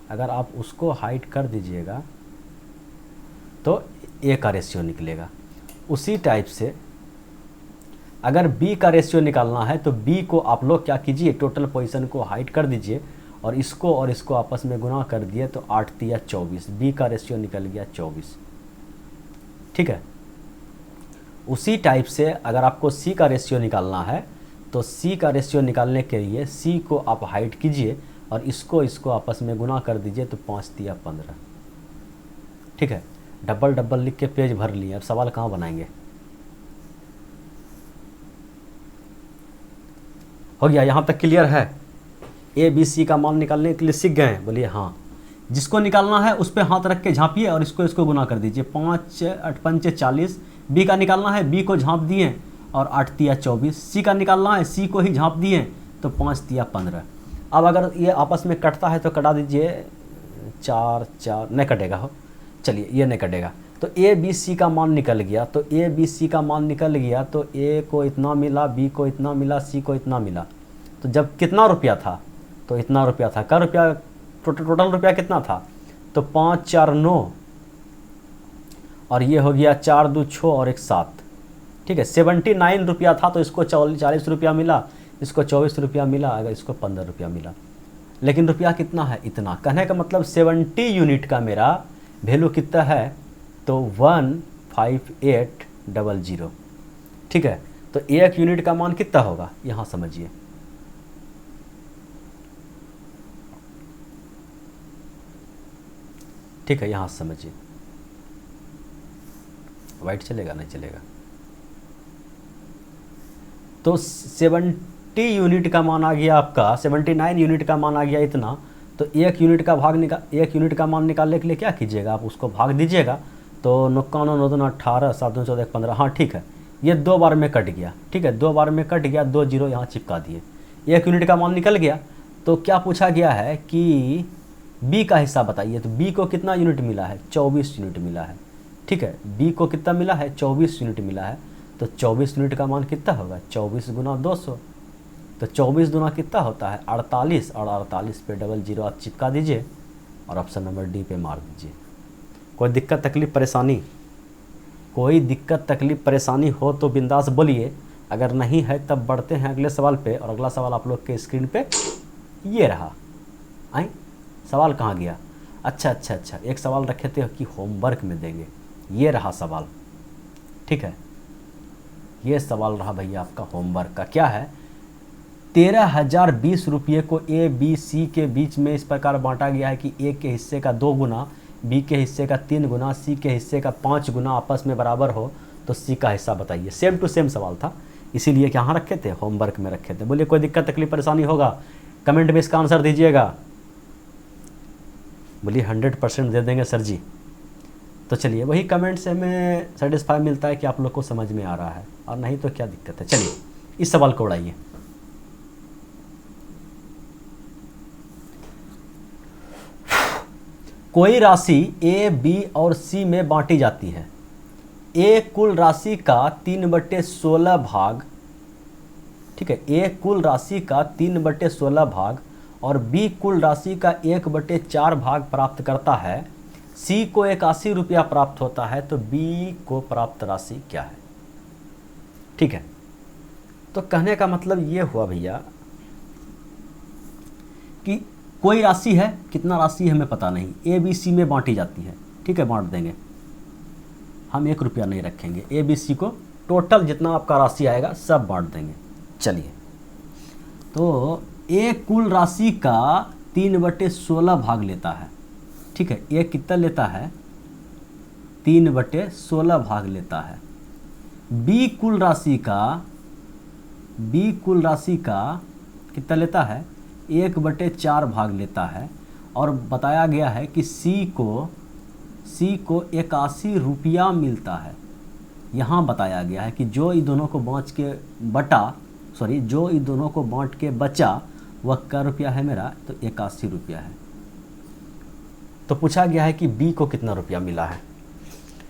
S1: अगर आप उसको हाइट कर दीजिएगा तो ए का रेशियो निकलेगा। उसी टाइप से अगर बी का रेशियो निकालना है तो बी को आप लोग क्या कीजिए, टोटल पोजीशन को हाइट कर दीजिए और इसको आपस में गुना कर दिए तो 8 तिया 24, बी का रेशियो निकल गया 24, ठीक है। उसी टाइप से अगर आपको सी का रेशियो निकालना है तो सी का रेशियो निकालने के लिए सी को आप हाइट कीजिए और इसको आपस में गुना कर दीजिए तो 5 तिया 15, ठीक है। डबल डबल लिख के पेज भर लिए, अब सवाल कहाँ बनाएंगे। हो गया, यहाँ तक क्लियर है। ए बी सी का मान निकालने के लिए सीख गए हैं, बोलिए हाँ। जिसको निकालना है उस पर हाथ रख के झाँपिए और इसको गुना कर दीजिए, 5 8 पंचे 40। बी का निकालना है, बी को झाँप दिए और 8 तिया 24। सी का निकालना है, सी को ही झाँप दिए तो 5 तिया 15। अब अगर ये आपस में कटता है तो कटा दीजिए, 4 4 नहीं कटेगा, हो चलिए ये नहीं कटेगा। तो ए बी सी का मान निकल गया, तो ए बी सी का मान निकल गया तो ए को इतना मिला, बी को इतना मिला, सी को इतना मिला। तो जब कितना रुपया था, तो इतना रुपया था। क्या रुपया, टोटल रुपया कितना था, तो 5 4 9 और ये हो गया 4 2 6 और 1 7, ठीक है। 79 रुपया था तो इसको 40 रुपया मिला, इसको 24 रुपया मिला, अगर इसको 15 रुपया मिला। लेकिन रुपया कितना है, इतना। कहने का मतलब 70 यूनिट का मेरा वैल्यू कितना है, तो 15800, ठीक है। तो एक यूनिट का मान कितना होगा, यहाँ समझिए। ठीक है, यहाँ समझिए। वाइट चलेगा, नहीं चलेगा। तो 70 यूनिट का मान आ गया आपका, 79 यूनिट का मान आ गया इतना। तो एक यूनिट का मान निकालने के लिए क्या कीजिएगा, आप उसको भाग दीजिएगा। तो 99 9 2 18 7 2 14 15, हाँ ठीक है। ये 2 बार में कट गया, ठीक है, 2 बार में कट गया, 2 0 यहाँ चिपका दिए। 1 यूनिट का मान निकल गया। तो क्या पूछा गया है कि बी का हिस्सा बताइए। तो बी को कितना यूनिट मिला है, 24 यूनिट मिला है, ठीक है। बी को कितना मिला है, 24 यूनिट मिला है। तो 24 यूनिट का मान कितना होगा, 24 गुना 200। तो 24 गुना कितना होता है, 48, और 48 पे 00 आप चिपका दीजिए और ऑप्शन नंबर डी पे मार दीजिए। कोई दिक्कत तकलीफ परेशानी हो तो बिंदास बोलिए, अगर नहीं है तब बढ़ते हैं अगले सवाल पे। और अगला सवाल आप लोग के स्क्रीन पे ये रहा। आई सवाल कहाँ गया, अच्छा, एक सवाल रखे थे कि होमवर्क में देंगे, ये रहा सवाल, ठीक है। ये सवाल रहा भैया आपका होमवर्क का। क्या है, 13,020 रुपये को ए बी सी के बीच में इस प्रकार बांटा गया है कि ए के हिस्से का 2 गुना, बी के हिस्से का 3 गुना, सी के हिस्से का 5 गुना आपस में बराबर हो तो सी का हिस्सा बताइए। सेम टू सेम सवाल था, इसीलिए कहाँ रखे थे, होमवर्क में रखे थे। बोलिए कोई दिक्कत तकलीफ परेशानी होगा, कमेंट में इसका आंसर दीजिएगा। बोलिए 100% दे देंगे सर जी। तो चलिए वही कमेंट से हमें सेटिस्फाई मिलता है कि आप लोग को समझ में आ रहा है, और नहीं तो क्या दिक्कत है। चलिए इस सवाल को उड़ाइए। कोई राशि ए बी और सी में बांटी जाती है। ए कुल राशि का 3/16 भाग, ठीक है, ए कुल राशि का 3/16 भाग और बी कुल राशि का 1/4 भाग प्राप्त करता है। सी को 81 रुपया प्राप्त होता है, तो बी को प्राप्त राशि क्या है, ठीक है। तो कहने का मतलब ये हुआ भैया कि कोई राशि है, कितना राशि है हमें पता नहीं, ए बी सी में बांटी जाती है, ठीक है, बांट देंगे, हम 1 रुपया नहीं रखेंगे, ए बी सी को टोटल जितना आपका राशि आएगा सब बांट देंगे। चलिए, तो ए कुल राशि का 3/16 भाग लेता है, ठीक है। ए कितना लेता है, 3/16 भाग लेता है। बी कुल राशि का कितना लेता है? 1/4 भाग लेता है। और बताया गया है कि सी को 81 रुपया मिलता है। यहाँ बताया गया है कि जो इन दोनों को बांट के बचा वह क्या रुपया है मेरा? तो 81 रुपया है। तो पूछा गया है कि बी को कितना रुपया मिला है।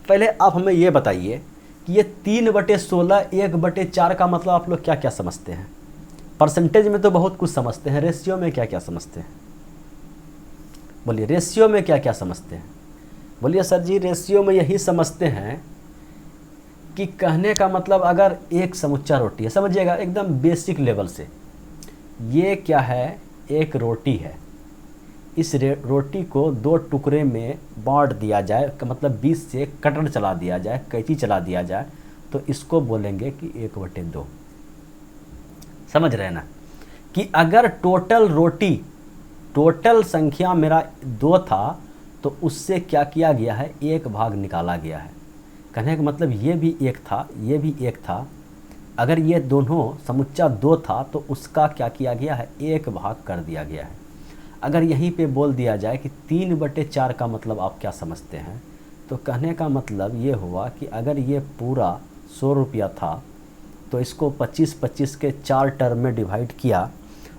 S1: पहले आप हमें ये बताइए कि ये 3/16 1/4 का मतलब आप लोग क्या क्या समझते हैं? परसेंटेज में तो बहुत कुछ समझते हैं, रेशियो में क्या क्या समझते हैं? बोलिए, रेशियो में क्या क्या समझते हैं? बोलिए सर जी, रेशियो में यही समझते हैं कि कहने का मतलब अगर एक समुच्चा रोटी है, समझिएगा एकदम बेसिक लेवल से, ये क्या है? एक रोटी है। इस रोटी को 2 टुकड़े में बांट दिया जाए, मतलब 20 से कटर चला दिया जाए, कैंची चला दिया जाए, तो इसको बोलेंगे कि 1/2। समझ रहे हैं ना? कि अगर टोटल संख्या मेरा 2 था तो उससे क्या किया गया है? 1 भाग निकाला गया है। कहने का मतलब ये भी 1 था, ये भी 1 था। अगर ये दोनों समुच्चा 2 था तो उसका क्या किया गया है? 1 भाग कर दिया गया है। अगर यहीं पे बोल दिया जाए कि 3/4 का मतलब आप क्या समझते हैं? तो कहने का मतलब ये हुआ कि अगर ये पूरा 100 रुपया था तो इसको 25-25 के 4 टर्म में डिवाइड किया।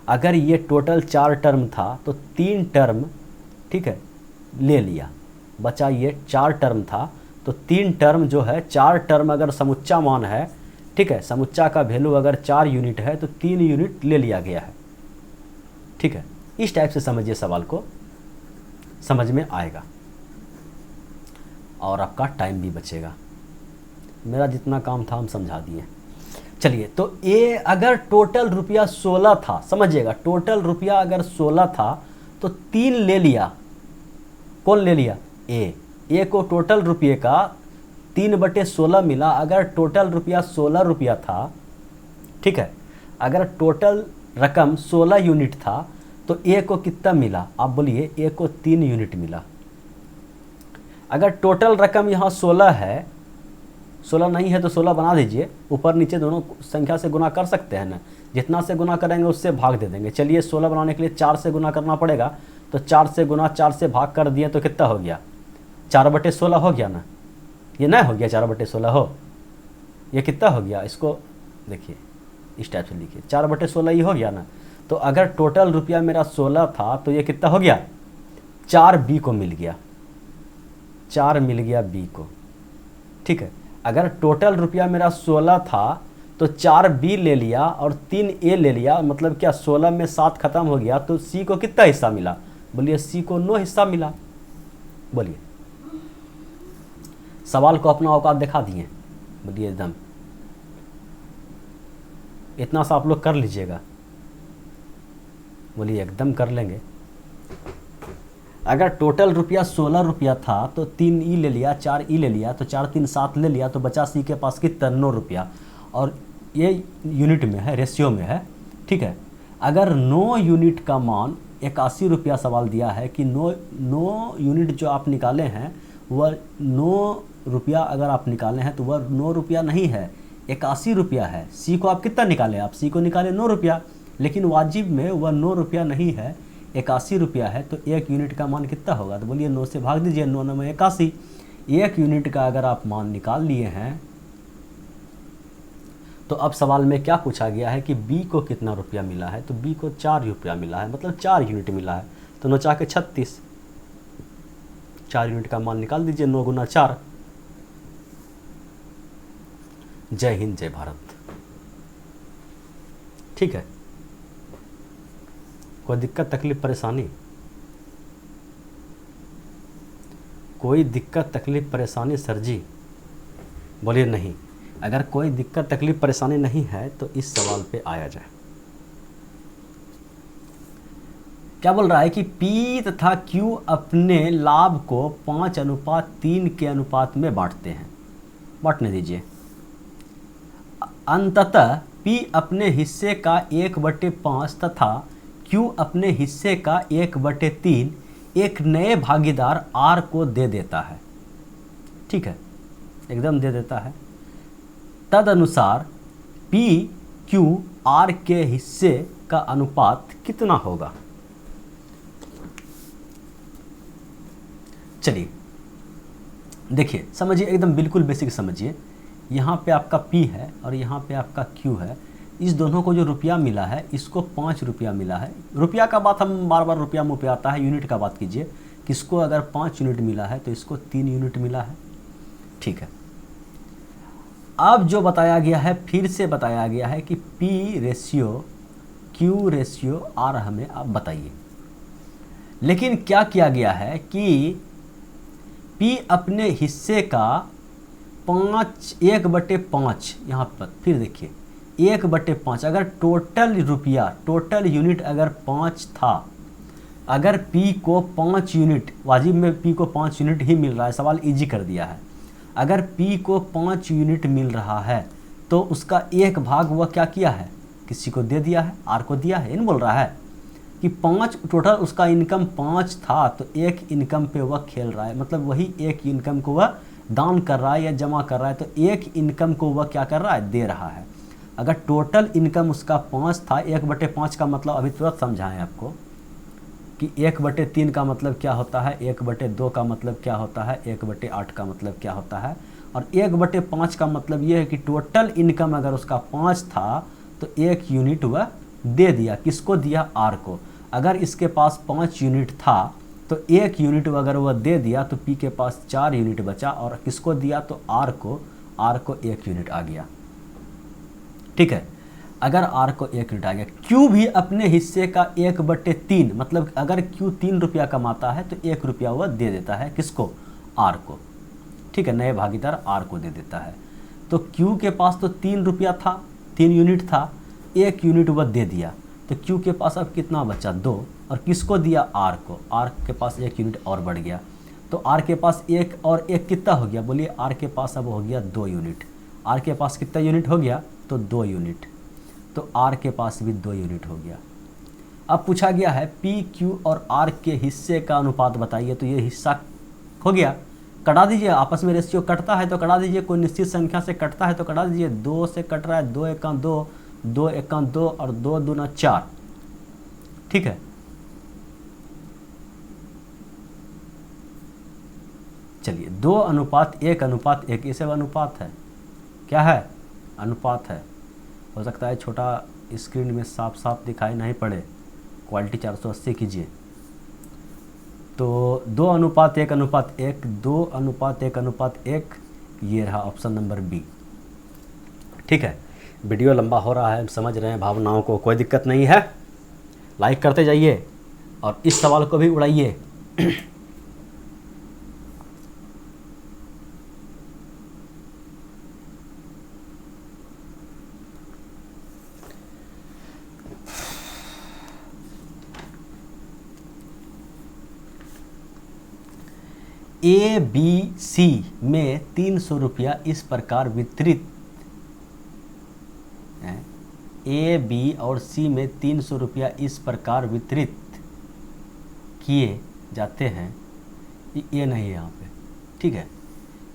S1: अगर ये टोटल 4 टर्म था तो 3 टर्म, ठीक है, ले लिया, बचा ये 4 टर्म था तो 3 टर्म जो है, 4 टर्म अगर समुच्चा मान है, ठीक है, समुच्चा का वैल्यू अगर 4 यूनिट है तो 3 यूनिट ले लिया गया है। ठीक है, इस टाइप से समझिए, सवाल को समझ में आएगा और आपका टाइम भी बचेगा। मेरा जितना काम था हम समझा दिए। चलिए, तो ये अगर टोटल रुपया 16 था, समझिएगा, टोटल रुपया अगर 16 था तो 3 ले लिया। कौन ले लिया? ए को टोटल रुपये का 3/16 मिला। अगर टोटल रुपया 16 रुपया था, ठीक है, अगर टोटल रकम 16 यूनिट था तो ए को कितना मिला? आप बोलिए, ए को 3 यूनिट मिला। अगर टोटल रकम यहाँ 16 है, 16 नहीं है तो 16 बना दीजिए, ऊपर नीचे दोनों संख्या से गुना कर सकते हैं ना, जितना से गुना करेंगे उससे भाग दे देंगे। चलिए, 16 बनाने के लिए 4 से गुना करना पड़ेगा, तो 4 से गुना 4 से भाग कर दिए तो कितना हो गया? 4/16 हो गया ना? ये नहीं हो गया 4/16 हो? ये कितना हो गया? इसको देखिए, इस टाइप से लिखिए, 4/16 ये हो गया ना? तो अगर टोटल रुपया मेरा 16 था तो ये कितना हो गया? 4 बी को मिल गया, 4 मिल गया बी को। ठीक है, अगर टोटल रुपया मेरा 16 था तो 4 बी ले लिया और 3 ए ले लिया, मतलब क्या 16 में 7 खत्म हो गया, तो सी को कितना हिस्सा मिला? बोलिए, सी को 9 हिस्सा मिला। बोलिए, सवाल को अपना औकात दिखा दिए। बोलिए, एकदम इतना सा आप लोग कर लीजिएगा। बोलिए, एकदम कर लेंगे। अगर टोटल रुपया 16 रुपया था तो 3 ई ले लिया, 4 ई ले लिया, तो 4 3 7 ले लिया, तो बचा सी के पास कितना? 9 रुपया। और ये यूनिट में है, रेशियो में है। ठीक है, अगर 9 यूनिट का मान 81 रुपया सवाल दिया है कि 9 यूनिट जो आप निकाले हैं वह 9 रुपया अगर आप निकाले हैं तो वह 9 रुपया नहीं है, 81 रुपया है। सी को आप कितना निकाले? आप सी को निकाले 9 रुपया, लेकिन वाजिब में वह 9 रुपया नहीं है, 81 रुपया है। तो 1 यूनिट का मान कितना होगा? तो बोलिए, 9 से भाग दीजिए, 9 9 में 81। 1 यूनिट का अगर आप मान निकाल लिए हैं तो अब सवाल में क्या पूछा गया है कि बी को कितना रुपया मिला है? तो बी को 4 रुपया मिला है, मतलब 4 यूनिट मिला है। तो 9 4 के 36, 4 यूनिट का मान निकाल दीजिए, 9 गुना 4। जय हिंद, जय भारत। ठीक है, कोई दिक्कत तकलीफ परेशानी? कोई दिक्कत तकलीफ परेशानी सर जी? बोलिए नहीं। अगर कोई दिक्कत तकलीफ परेशानी नहीं है तो इस सवाल पे आया जाए। क्या बोल रहा है कि पी तथा क्यू अपने लाभ को 5:3 के अनुपात में बांटते हैं। बांटने दीजिए। अंततः पी अपने हिस्से का 1/5 तथा क्यू अपने हिस्से का 1/3 एक नए भागीदार आर को दे देता है। ठीक है, एकदम दे देता है। तद अनुसार पी क्यू आर के हिस्से का अनुपात कितना होगा। चलिए देखिए, समझिए, एकदम बिल्कुल बेसिक समझिए। यहाँ पे आपका P है और यहाँ पे आपका Q है। इस दोनों को जो रुपया मिला है, इसको 5 रुपया मिला है। रुपया का बात हम बार बार रुपया मुँह पे आता है, यूनिट का बात कीजिए। किसको अगर 5 यूनिट मिला है तो इसको 3 यूनिट मिला है। ठीक है, अब जो बताया गया है, फिर से बताया गया है कि P ratio Q ratio R हमें आप बताइए। लेकिन क्या किया गया है कि P अपने हिस्से का 1/5, यहाँ पर फिर देखिए 1/5, अगर टोटल रुपया, टोटल यूनिट अगर 5 था, अगर P को 5 यूनिट, वाजिब में P को 5 यूनिट ही मिल रहा है, सवाल इजी कर दिया है। अगर P को 5 यूनिट मिल रहा है तो उसका एक भाग वह क्या किया है, किसी को दे दिया है, R को दिया है। इन बोल रहा है कि 5 टोटल उसका इनकम 5 था तो एक इनकम पे वह खेल रहा है, मतलब वही एक इनकम को वह दान कर रहा है या जमा कर रहा है, तो एक इनकम को वह क्या कर रहा है, दे रहा है। अगर टोटल इनकम उसका 5 था, 1/5 का मतलब अभी तुरंत समझाएं आपको कि 1/3 का मतलब क्या होता है, 1/2 का मतलब क्या होता है, 1/8 का मतलब क्या होता है, और 1/5 का मतलब ये है कि टोटल इनकम अगर उसका 5 था तो 1 यूनिट वह दे दिया। किसको दिया, R को। अगर इसके पास 5 यूनिट था तो 1 यूनिट अगर वह दे दिया तो P के पास 4 यूनिट बचा, और किसको दिया तो R को 1 यूनिट आ गया। ठीक है, अगर R को 1 यूनिट आ गया। Q भी अपने हिस्से का 1/3, मतलब अगर Q 3 रुपया कमाता है तो 1 रुपया वह दे देता है, किसको, R को। ठीक है, नए भागीदार R को दे देता है। तो Q के पास तो 3 रुपया था, 3 यूनिट था, 1 यूनिट वह दे दिया, तो Q के पास अब कितना बचा, 2, और किसको दिया, R को। R के पास 1 यूनिट और बढ़ गया, तो R के पास 1 और 1 कितना हो गया, बोलिए। R के पास अब हो गया 2 यूनिट। R के पास कितना यूनिट हो गया, तो 2 यूनिट, तो R के पास भी 2 यूनिट हो गया। अब पूछा गया है P Q और R के हिस्से का अनुपात बताइए, तो ये हिस्सा हो गया, कटा दीजिए। आपस में रेशियो कटता है तो कटा दीजिए, कोई निश्चित संख्या से कटता है तो कटा दीजिए। 2 से कट रहा है, 2 एका 2, 2 एका 2 और 2 दूना 4। ठीक है, चलिए 2:1:1, ये सब अनुपात है। क्या है, अनुपात है। हो सकता है छोटा स्क्रीन में साफ साफ दिखाई नहीं पड़े, क्वालिटी 480 कीजिए। तो 2:1:1, 2:1:1, ये रहा ऑप्शन नंबर बी। ठीक है, वीडियो लंबा हो रहा है, समझ रहे हैं भावनाओं को, कोई दिक्कत नहीं है। लाइक करते जाइए और इस सवाल को भी उड़ाइए। ए बी सी में 300 रुपया इस प्रकार वितरित, ए बी और सी में 300 रुपया इस प्रकार वितरित किए जाते हैं। ये नहीं है यहाँ पे, ठीक है।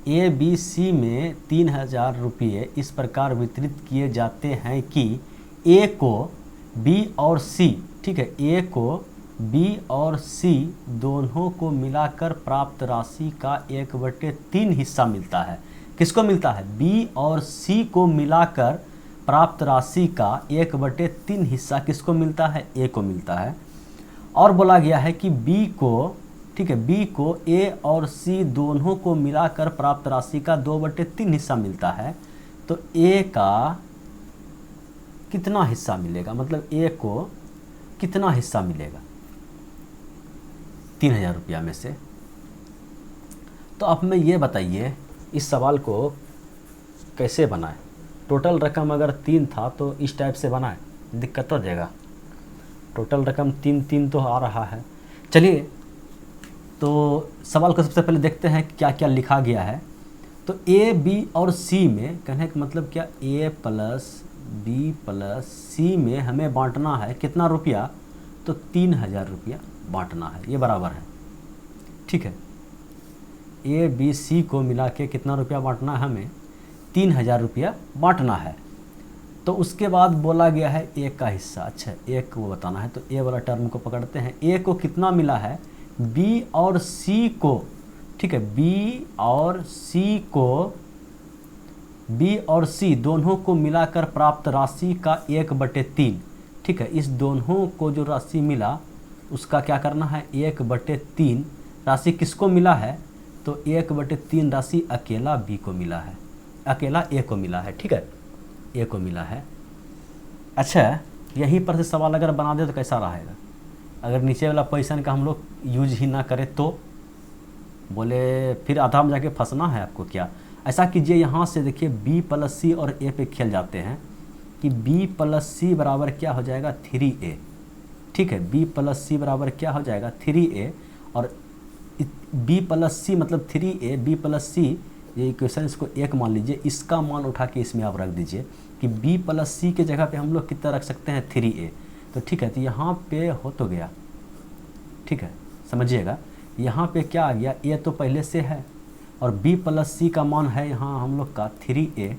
S1: ए बी सी में 3000 रुपये इस प्रकार वितरित किए जाते हैं कि ए को बी और सी, ठीक है, ए को बी और सी दोनों को मिलाकर प्राप्त राशि का 1/3 हिस्सा मिलता है। किसको मिलता है, बी और सी को मिलाकर प्राप्त राशि का 1/3 हिस्सा किसको मिलता है, ए को मिलता है। और बोला गया है कि बी को, ठीक है, बी को ए और सी दोनों को मिलाकर प्राप्त राशि का 2/3 हिस्सा मिलता है। तो ए का कितना हिस्सा मिलेगा, मतलब ए को कितना हिस्सा मिलेगा 3000 रुपया में से। तो अब मैं ये बताइए इस सवाल को कैसे बनाएं। टोटल रकम अगर 3 था तो इस टाइप से बनाएं, दिक्कत हो जाएगा। टोटल रकम 3 तो आ रहा है। चलिए तो सवाल को सबसे पहले देखते हैं क्या क्या लिखा गया है। तो ए बी और सी में, कहने का मतलब क्या, ए प्लस बी प्लस सी में हमें बांटना है कितना रुपया, तो 3000 रुपया बांटना है, ये बराबर है, ठीक है। ए बी सी को मिला के कितना रुपया बांटना है हमें, 3000 रुपया बांटना है। तो उसके बाद बोला गया है ए का हिस्सा, अच्छा ए को बताना है, तो ए वाला टर्म को पकड़ते हैं। ए को कितना मिला है, बी और सी को, ठीक है, बी और सी दोनों को मिलाकर प्राप्त राशि का 1/3, ठीक है। इस दोनों को जो राशि मिला उसका क्या करना है, 1/3 राशि किसको मिला है, तो 1/3 राशि अकेला बी को मिला है, अकेला ए को मिला है, ठीक है, ए को मिला है। अच्छा, यहीं पर से सवाल अगर बना दे तो कैसा रहेगा, अगर नीचे वाला पोजीशन का हम लोग यूज ही ना करें तो, बोले फिर आधा में जाके फंसना है आपको क्या। ऐसा कीजिए, यहाँ से देखिए बी प्लस सी और ए पे खेल जाते हैं कि बी प्लस सी बराबर क्या हो जाएगा, 3a, ठीक है। बी प्लस सी बराबर क्या हो जाएगा, 3a, और बी प्लस सी मतलब 3a, बी प्लस सी, ये इक्वेशन इसको 1 मान लीजिए, इसका मान उठा के इसमें आप रख दीजिए कि बी प्लस सी के जगह पे हम लोग कितना रख सकते हैं, 3a। तो ठीक है, तो यहाँ पे हो तो गया, ठीक है, समझिएगा। यहाँ पे क्या आ गया, ए तो पहले से है और बी प्लस सी का मान है यहाँ हम लोग का 3a,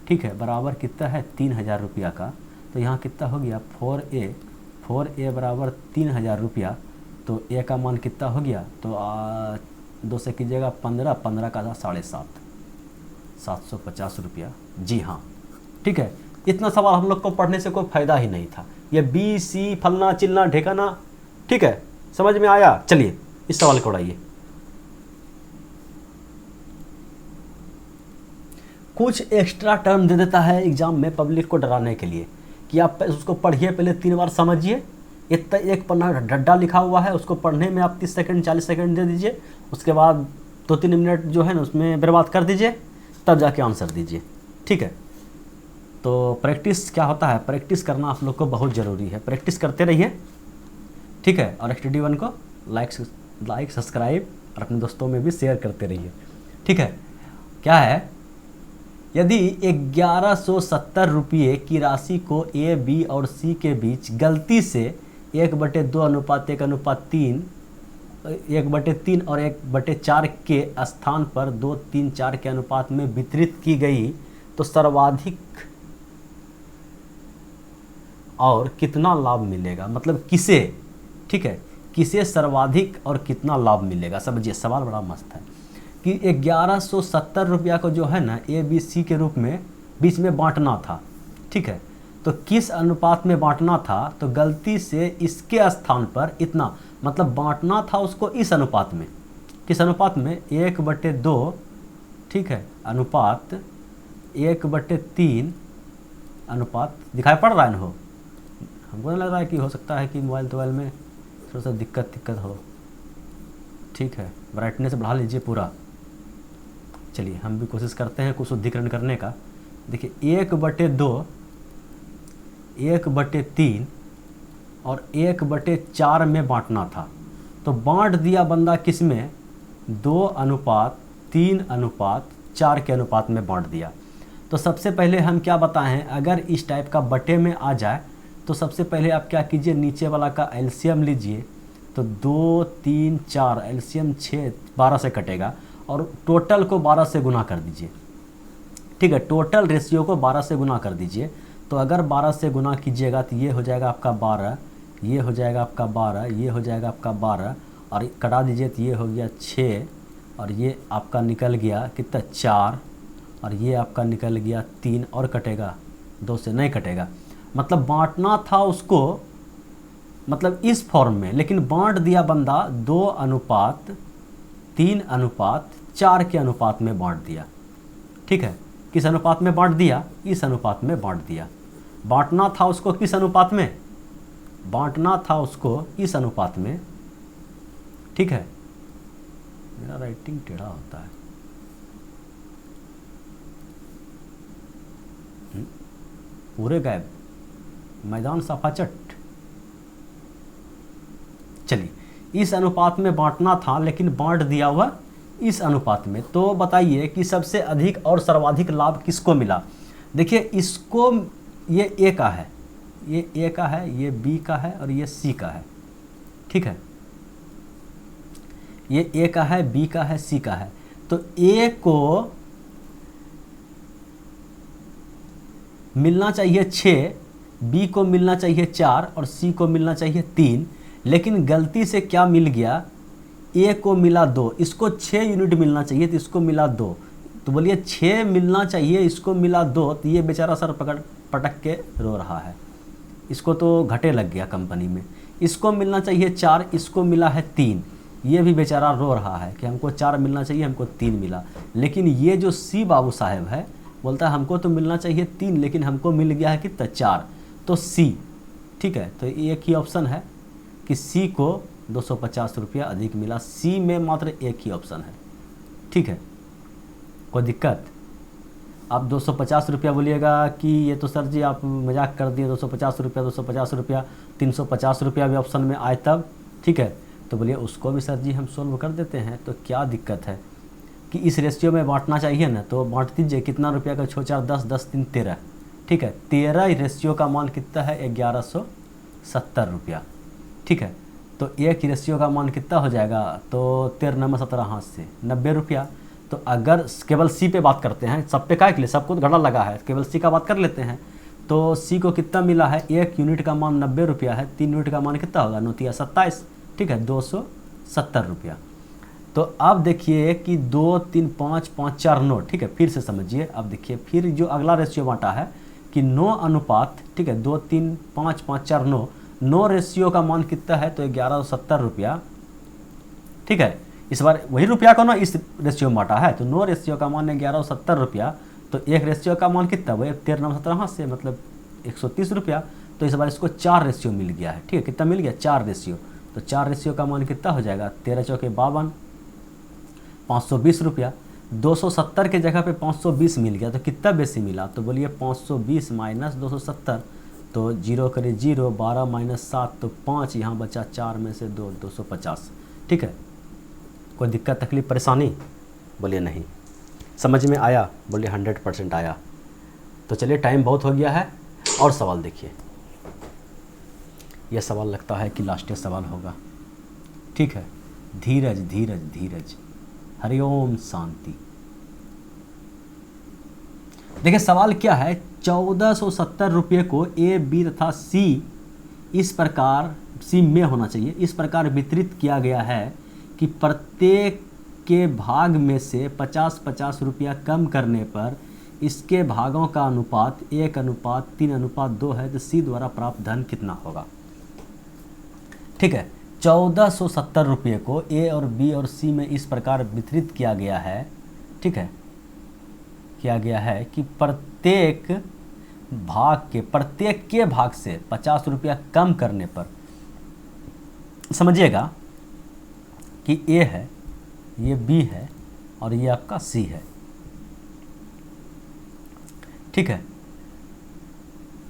S1: ठीक है, बराबर कितना है, 3000 रुपया का। तो यहाँ कितना हो गया, 4a बराबर 3000 रुपया। तो ए का मान कितना हो गया, तो 2 से कीजिएगा 15, 15 का था 7.5, 750 रुपया। जी हाँ, ठीक है। इतना सवाल हम लोग को पढ़ने से कोई फ़ायदा ही नहीं था, ये बी सी फलना चिलना ढेकाना, ठीक है, समझ में आया। चलिए इस सवाल को उड़ाइए। कुछ एक्स्ट्रा टर्म दे देता है एग्जाम में पब्लिक को डराने के लिए कि आप उसको पढ़िए, पहले 3 बार समझिए। इतना एक पन्ना डड्डा लिखा हुआ है, उसको पढ़ने में आप 30 सेकंड 40 सेकंड दे दीजिए, उसके बाद 2-3 मिनट जो है ना उसमें बर्बाद कर दीजिए, तब जाके आंसर दीजिए, ठीक है। तो प्रैक्टिस क्या होता है, प्रैक्टिस करना आप लोग को बहुत ज़रूरी है, प्रैक्टिस करते रहिए, ठीक है। और स्टडी1 को लाइक सब्सक्राइब और अपने दोस्तों में भी शेयर करते रहिए, ठीक है। क्या है, यदि 1170 रुपये की राशि को ए बी और सी के बीच गलती से 1/2:1:3, 1/3 और 1/4 के स्थान पर 2-3-4 के अनुपात में वितरित की गई तो सर्वाधिक और कितना लाभ मिलेगा, मतलब किसे, ठीक है, किसे सर्वाधिक और कितना लाभ मिलेगा। समझिए सवाल बड़ा मस्त है कि 1170 रुपया को जो है ना ए बी सी के रूप में बीच में बांटना था, ठीक है। तो किस अनुपात में बांटना था, तो गलती से इसके स्थान पर इतना, मतलब बांटना था उसको इस अनुपात में, किस अनुपात में, 1/2, ठीक है, अनुपात 1/3 अनुपात, दिखाई पड़ रहा है ना, हो हमको लग रहा है कि हो सकता है कि मोबाइल में थोड़ा सा दिक्कत हो, ठीक है। ब्राइटनेस बढ़ा लीजिए पूरा। चलिए हम भी कोशिश करते हैं कुछ शुद्धिकरण करने का। देखिए 1/2, 1/3 और 1/4 में बांटना था, तो बांट दिया बंदा किस में, 2:3:4 के अनुपात में बांट दिया। तो सबसे पहले हम क्या बताएं, अगर इस टाइप का बटे में आ जाए तो सबसे पहले आप क्या कीजिए, नीचे वाला का एलसीएम लीजिए। तो 2, 3, 4 एलसीएम 6, 12 से कटेगा और टोटल को 12 से गुना कर दीजिए, ठीक है। टोटल रेशियो को 12 से गुना कर दीजिए। तो अगर 12 से गुना कीजिएगा तो ये हो जाएगा आपका 12, ये हो जाएगा आपका 12, ये हो जाएगा आपका 12 और कटा दीजिए तो ये हो गया 6 और ये आपका निकल गया कितना 4 और ये आपका निकल गया 3 और कटेगा 2 से नहीं कटेगा। मतलब बांटना था उसको, मतलब इस फॉर्म में, लेकिन बांट दिया बंदा 2:3:4 के अनुपात में बांट दिया, ठीक है। किस अनुपात में बांट दिया, इस अनुपात में बांट दिया। बांटना था उसको किस अनुपात में, बांटना था उसको इस अनुपात में, ठीक है। मेरा राइटिंग टेढ़ा होता है, पूरे गायब, मैदान सफाचट। चलिए इस अनुपात में बांटना था लेकिन बांट दिया हुआ इस अनुपात में। तो बताइए कि सबसे अधिक और सर्वाधिक लाभ किसको मिला। देखिए इसको, ये ए का है, ये ए का है, ये बी का है और ये सी का है, ठीक है। ये ए का है, बी का है, सी का है। तो ए को मिलना चाहिए 6, बी को मिलना चाहिए 4 और सी को मिलना चाहिए 3, लेकिन गलती से क्या मिल गया, ए को मिला 2, इसको 6 यूनिट मिलना चाहिए तो इसको मिला 2। तो बोलिए 6 मिलना चाहिए, इसको मिला 2, तो ये बेचारा सर पटक के रो रहा है, इसको तो घटे लग गया कंपनी में। इसको मिलना चाहिए 4, इसको मिला है 3, ये भी बेचारा रो रहा है कि हमको 4 मिलना चाहिए, हमको 3 मिला। लेकिन ये जो सी बाबू साहब है बोलता है हमको तो मिलना चाहिए 3, लेकिन हमको मिल गया है कितना, 4। तो सी, ठीक है, तो एक ही ऑप्शन है कि सी को 250 रुपया अधिक मिला। सी में मात्र एक ही ऑप्शन है, ठीक है, कोई दिक्कत। आप 250 रुपया बोलिएगा कि ये तो सर जी आप मजाक कर दिए, 250 रुपया 250 रुपया, 350 रुपया भी ऑप्शन में आए तब, ठीक है। तो बोलिए उसको भी सर जी हम सोल्व कर देते हैं, तो क्या दिक्कत है कि इस रेशियो में बांटना चाहिए ना, तो बांट दीजिए। कितना रुपया का 6 4 10, 10 3 13, ठीक है। 13 रेशियो का मान कितना है, 1170 रुपया, ठीक है। तो एक रेशियो का मान कितना हो जाएगा, तो 13 नंबर 17 हाथ से 90 रुपया। तो अगर केवल सी पे बात करते हैं, सब पे क्या के लिए, सबको घड़ा लगा है, केवल सी का बात कर लेते हैं। तो सी को कितना मिला है, 1 यूनिट का मान 90 रुपया है, 3 यूनिट का मान कितना होगा, 9 तिया 27, ठीक है, 270 रुपया। तो अब देखिए कि 2 3 5 5 4 9, ठीक है, फिर से समझिए। अब देखिए फिर जो अगला रेशियो बांटा है कि 9 अनुपात, ठीक है, 2 3 5 5 4 9, 9 रेशियो का मान कितना है, तो 1170 रुपया, ठीक है। इस बार वही रुपया को ना इस रेशियो में बांटा है, तो 9 रेशियो का मान है 1170 रुपया। तो एक रेशियो का मान कितना, वही 13 9 17 हाथ से मतलब 130 रुपया। तो इस बार इसको 4 रेशियो मिल गया है, ठीक है, कितना मिल गया, 4 रेशियो। तो 4 रेशियो का मान कितना हो जाएगा, 13 चौके 52, 520 रुपया। 270 के जगह पे 520 मिल गया, तो कितना बेसी मिला, तो बोलिए 520 माइनस 270, तो 0 करिए 0, 12 माइनस 7 तो 5, यहाँ बचा 4 में से 2, 250, ठीक है। कोई दिक्कत तकलीफ परेशानी, बोलिए नहीं। समझ में आया, बोलिए 100% आया। तो चलिए टाइम बहुत हो गया है, और सवाल देखिए। यह सवाल लगता है कि लास्ट सवाल होगा, ठीक है। धीरज धीरज धीरज, हरिओम शांति। देखिए सवाल क्या है, 1470 रुपये को ए बी तथा सी इस प्रकार, सी में होना चाहिए, इस प्रकार वितरित किया गया है कि प्रत्येक के भाग में से 50-50 रुपया कम करने पर इसके भागों का अनुपात 1:3:2 है, तो सी द्वारा प्राप्त धन कितना होगा, ठीक है। 1470 रुपये को ए और बी और सी में इस प्रकार वितरित किया गया है, ठीक है, किया गया है कि प्रत्येक के भाग से 50 रुपया कम करने पर, समझिएगा कि ए है, ये बी है और ये आपका सी है, ठीक है।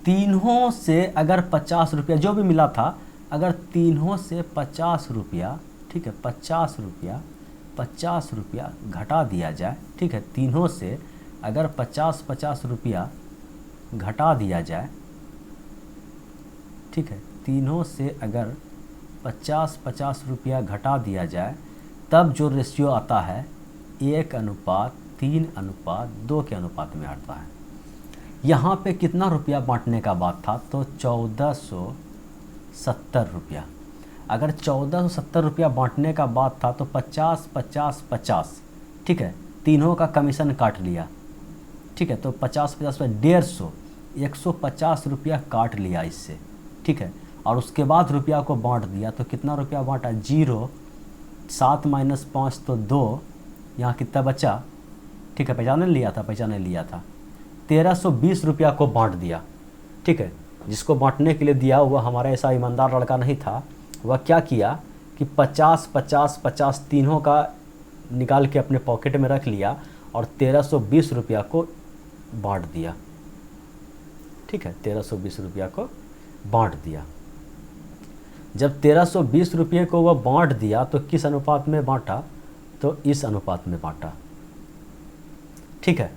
S1: तीनों से अगर 50 रुपया जो भी मिला था, अगर तीनों से 50 रुपया, ठीक है, 50 रुपया घटा दिया जाए, ठीक है, तीनों से अगर 50-50 रुपया घटा दिया जाए, ठीक है, तीनों से अगर 50-50 रुपया घटा दिया जाए, तब जो रेशियो आता है 1:3:2 के अनुपात में आता है। यहाँ पे कितना रुपया बांटने का बात था, तो 1470 रुपया। अगर 1470 रुपया बांटने का बात था तो 50-50-50, ठीक है, तीनों का कमीशन काट लिया, ठीक है, तो 50-50 पे 150, 150 रुपया काट लिया इससे, ठीक है, और उसके बाद रुपया को बांट दिया। तो कितना रुपया बांटा, 0, 7 माइनस 5 तो 2, यहाँ कितना बचा, ठीक है, पहचाने लिया था 1320 रुपया को बांट दिया, ठीक है। जिसको बांटने के लिए दिया वह हमारा ऐसा ईमानदार लड़का नहीं था, वह क्या किया कि 50-50-50 तीनों का निकाल के अपने पॉकेट में रख लिया और 1320 रुपया को बांट दिया, ठीक है, 1320 रुपया को बांट दिया। जब 1320 रुपये को वह बांट दिया तो किस अनुपात में बांटा, तो इस अनुपात में बांटा, ठीक है।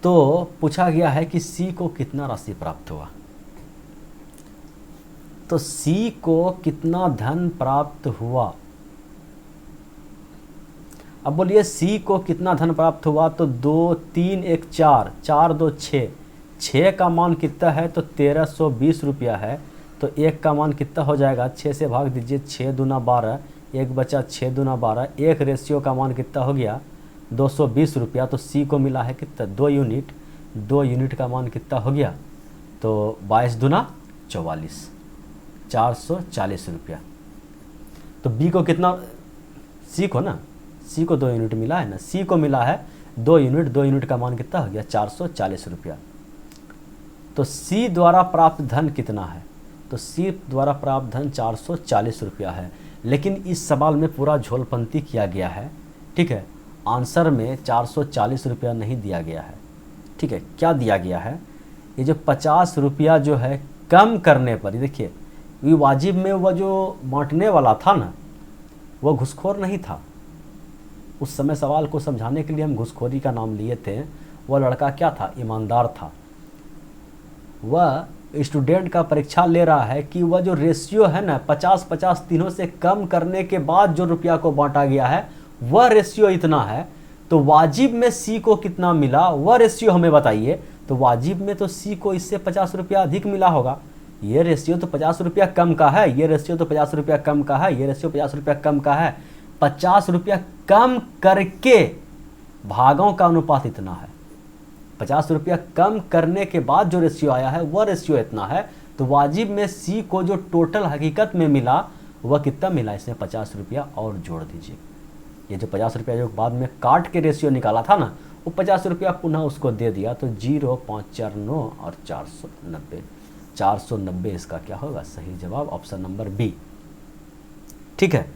S1: तो पूछा गया है कि सी को कितना राशि प्राप्त हुआ, तो सी को कितना धन प्राप्त हुआ, अब बोलिए सी को कितना धन प्राप्त हुआ, तो 2 3 1 4, 4 2 6, 6 का मान कितना है, तो 1320 रुपया है। तो 1 का मान कितना हो जाएगा, 6 से भाग दीजिए, 6 दूना 12, 1 बचा 6 दूना 12, 1 रेशियो का मान कितना हो गया, 220 रुपया। तो सी को मिला है कितना, 2 यूनिट, 2 यूनिट का मान कितना हो गया, तो 22 दूना 44, 440 रुपया। तो बी को कितना, सी को ना, सी को 2 यूनिट मिला है ना, सी को मिला है 2 यूनिट, 2 यूनिट का मान कितना हो गया, 440 रुपया। तो सी द्वारा प्राप्त धन कितना है, तो सी द्वारा प्राप्त धन 440 रुपया है। लेकिन इस सवाल में पूरा झोलपंती किया गया है, ठीक है। आंसर में 440 रुपया नहीं दिया गया है, ठीक है। क्या दिया गया है, ये जो 50 रुपया जो है कम करने पर, देखिए ये वाजिब में वह जो बांटने वाला था ना, वह घुसखोर नहीं था। उस समय सवाल को समझाने के लिए हम घुसखोरी का नाम लिए थे। वह लड़का क्या था, ईमानदार था। वह स्टूडेंट का परीक्षा ले रहा है कि वह जो रेशियो है ना, 50-50 तीनों से कम करने के बाद जो रुपया को बांटा गया है वह रेशियो इतना है, तो वाजिब में सी को कितना मिला वह रेशियो हमें बताइए। तो वाजिब में तो सी को इससे 50 रुपया अधिक मिला होगा। ये रेशियो तो 50 रुपया कम का है, ये रेशियो तो 50 रुपया कम का है, ये रेशियो 50 रुपया कम का है। 50 रुपया कम करके भागों का अनुपात इतना है, 50 रुपया कम करने के बाद जो रेशियो आया है वह रेशियो इतना है। तो वाजिब में सी को जो टोटल हकीकत में मिला वह कितना मिला, इसमें 50 रुपया और जोड़ दीजिए। ये जो 50 रुपया जो बाद में काट के रेशियो निकाला था ना, वो 50 रुपया पुनः उसको दे दिया। तो 0 5 4 9 और 490, 490 इसका क्या होगा, सही जवाब ऑप्शन नंबर बी, ठीक है।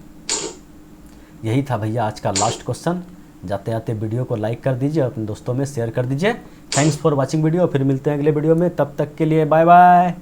S1: यही था भैया आज का लास्ट क्वेश्चन। जाते जाते वीडियो को लाइक कर दीजिए और अपने दोस्तों में शेयर कर दीजिए। Thanks for watching video. फिर मिलते हैं अगले वीडियो में, तब तक के लिए बाय बाय।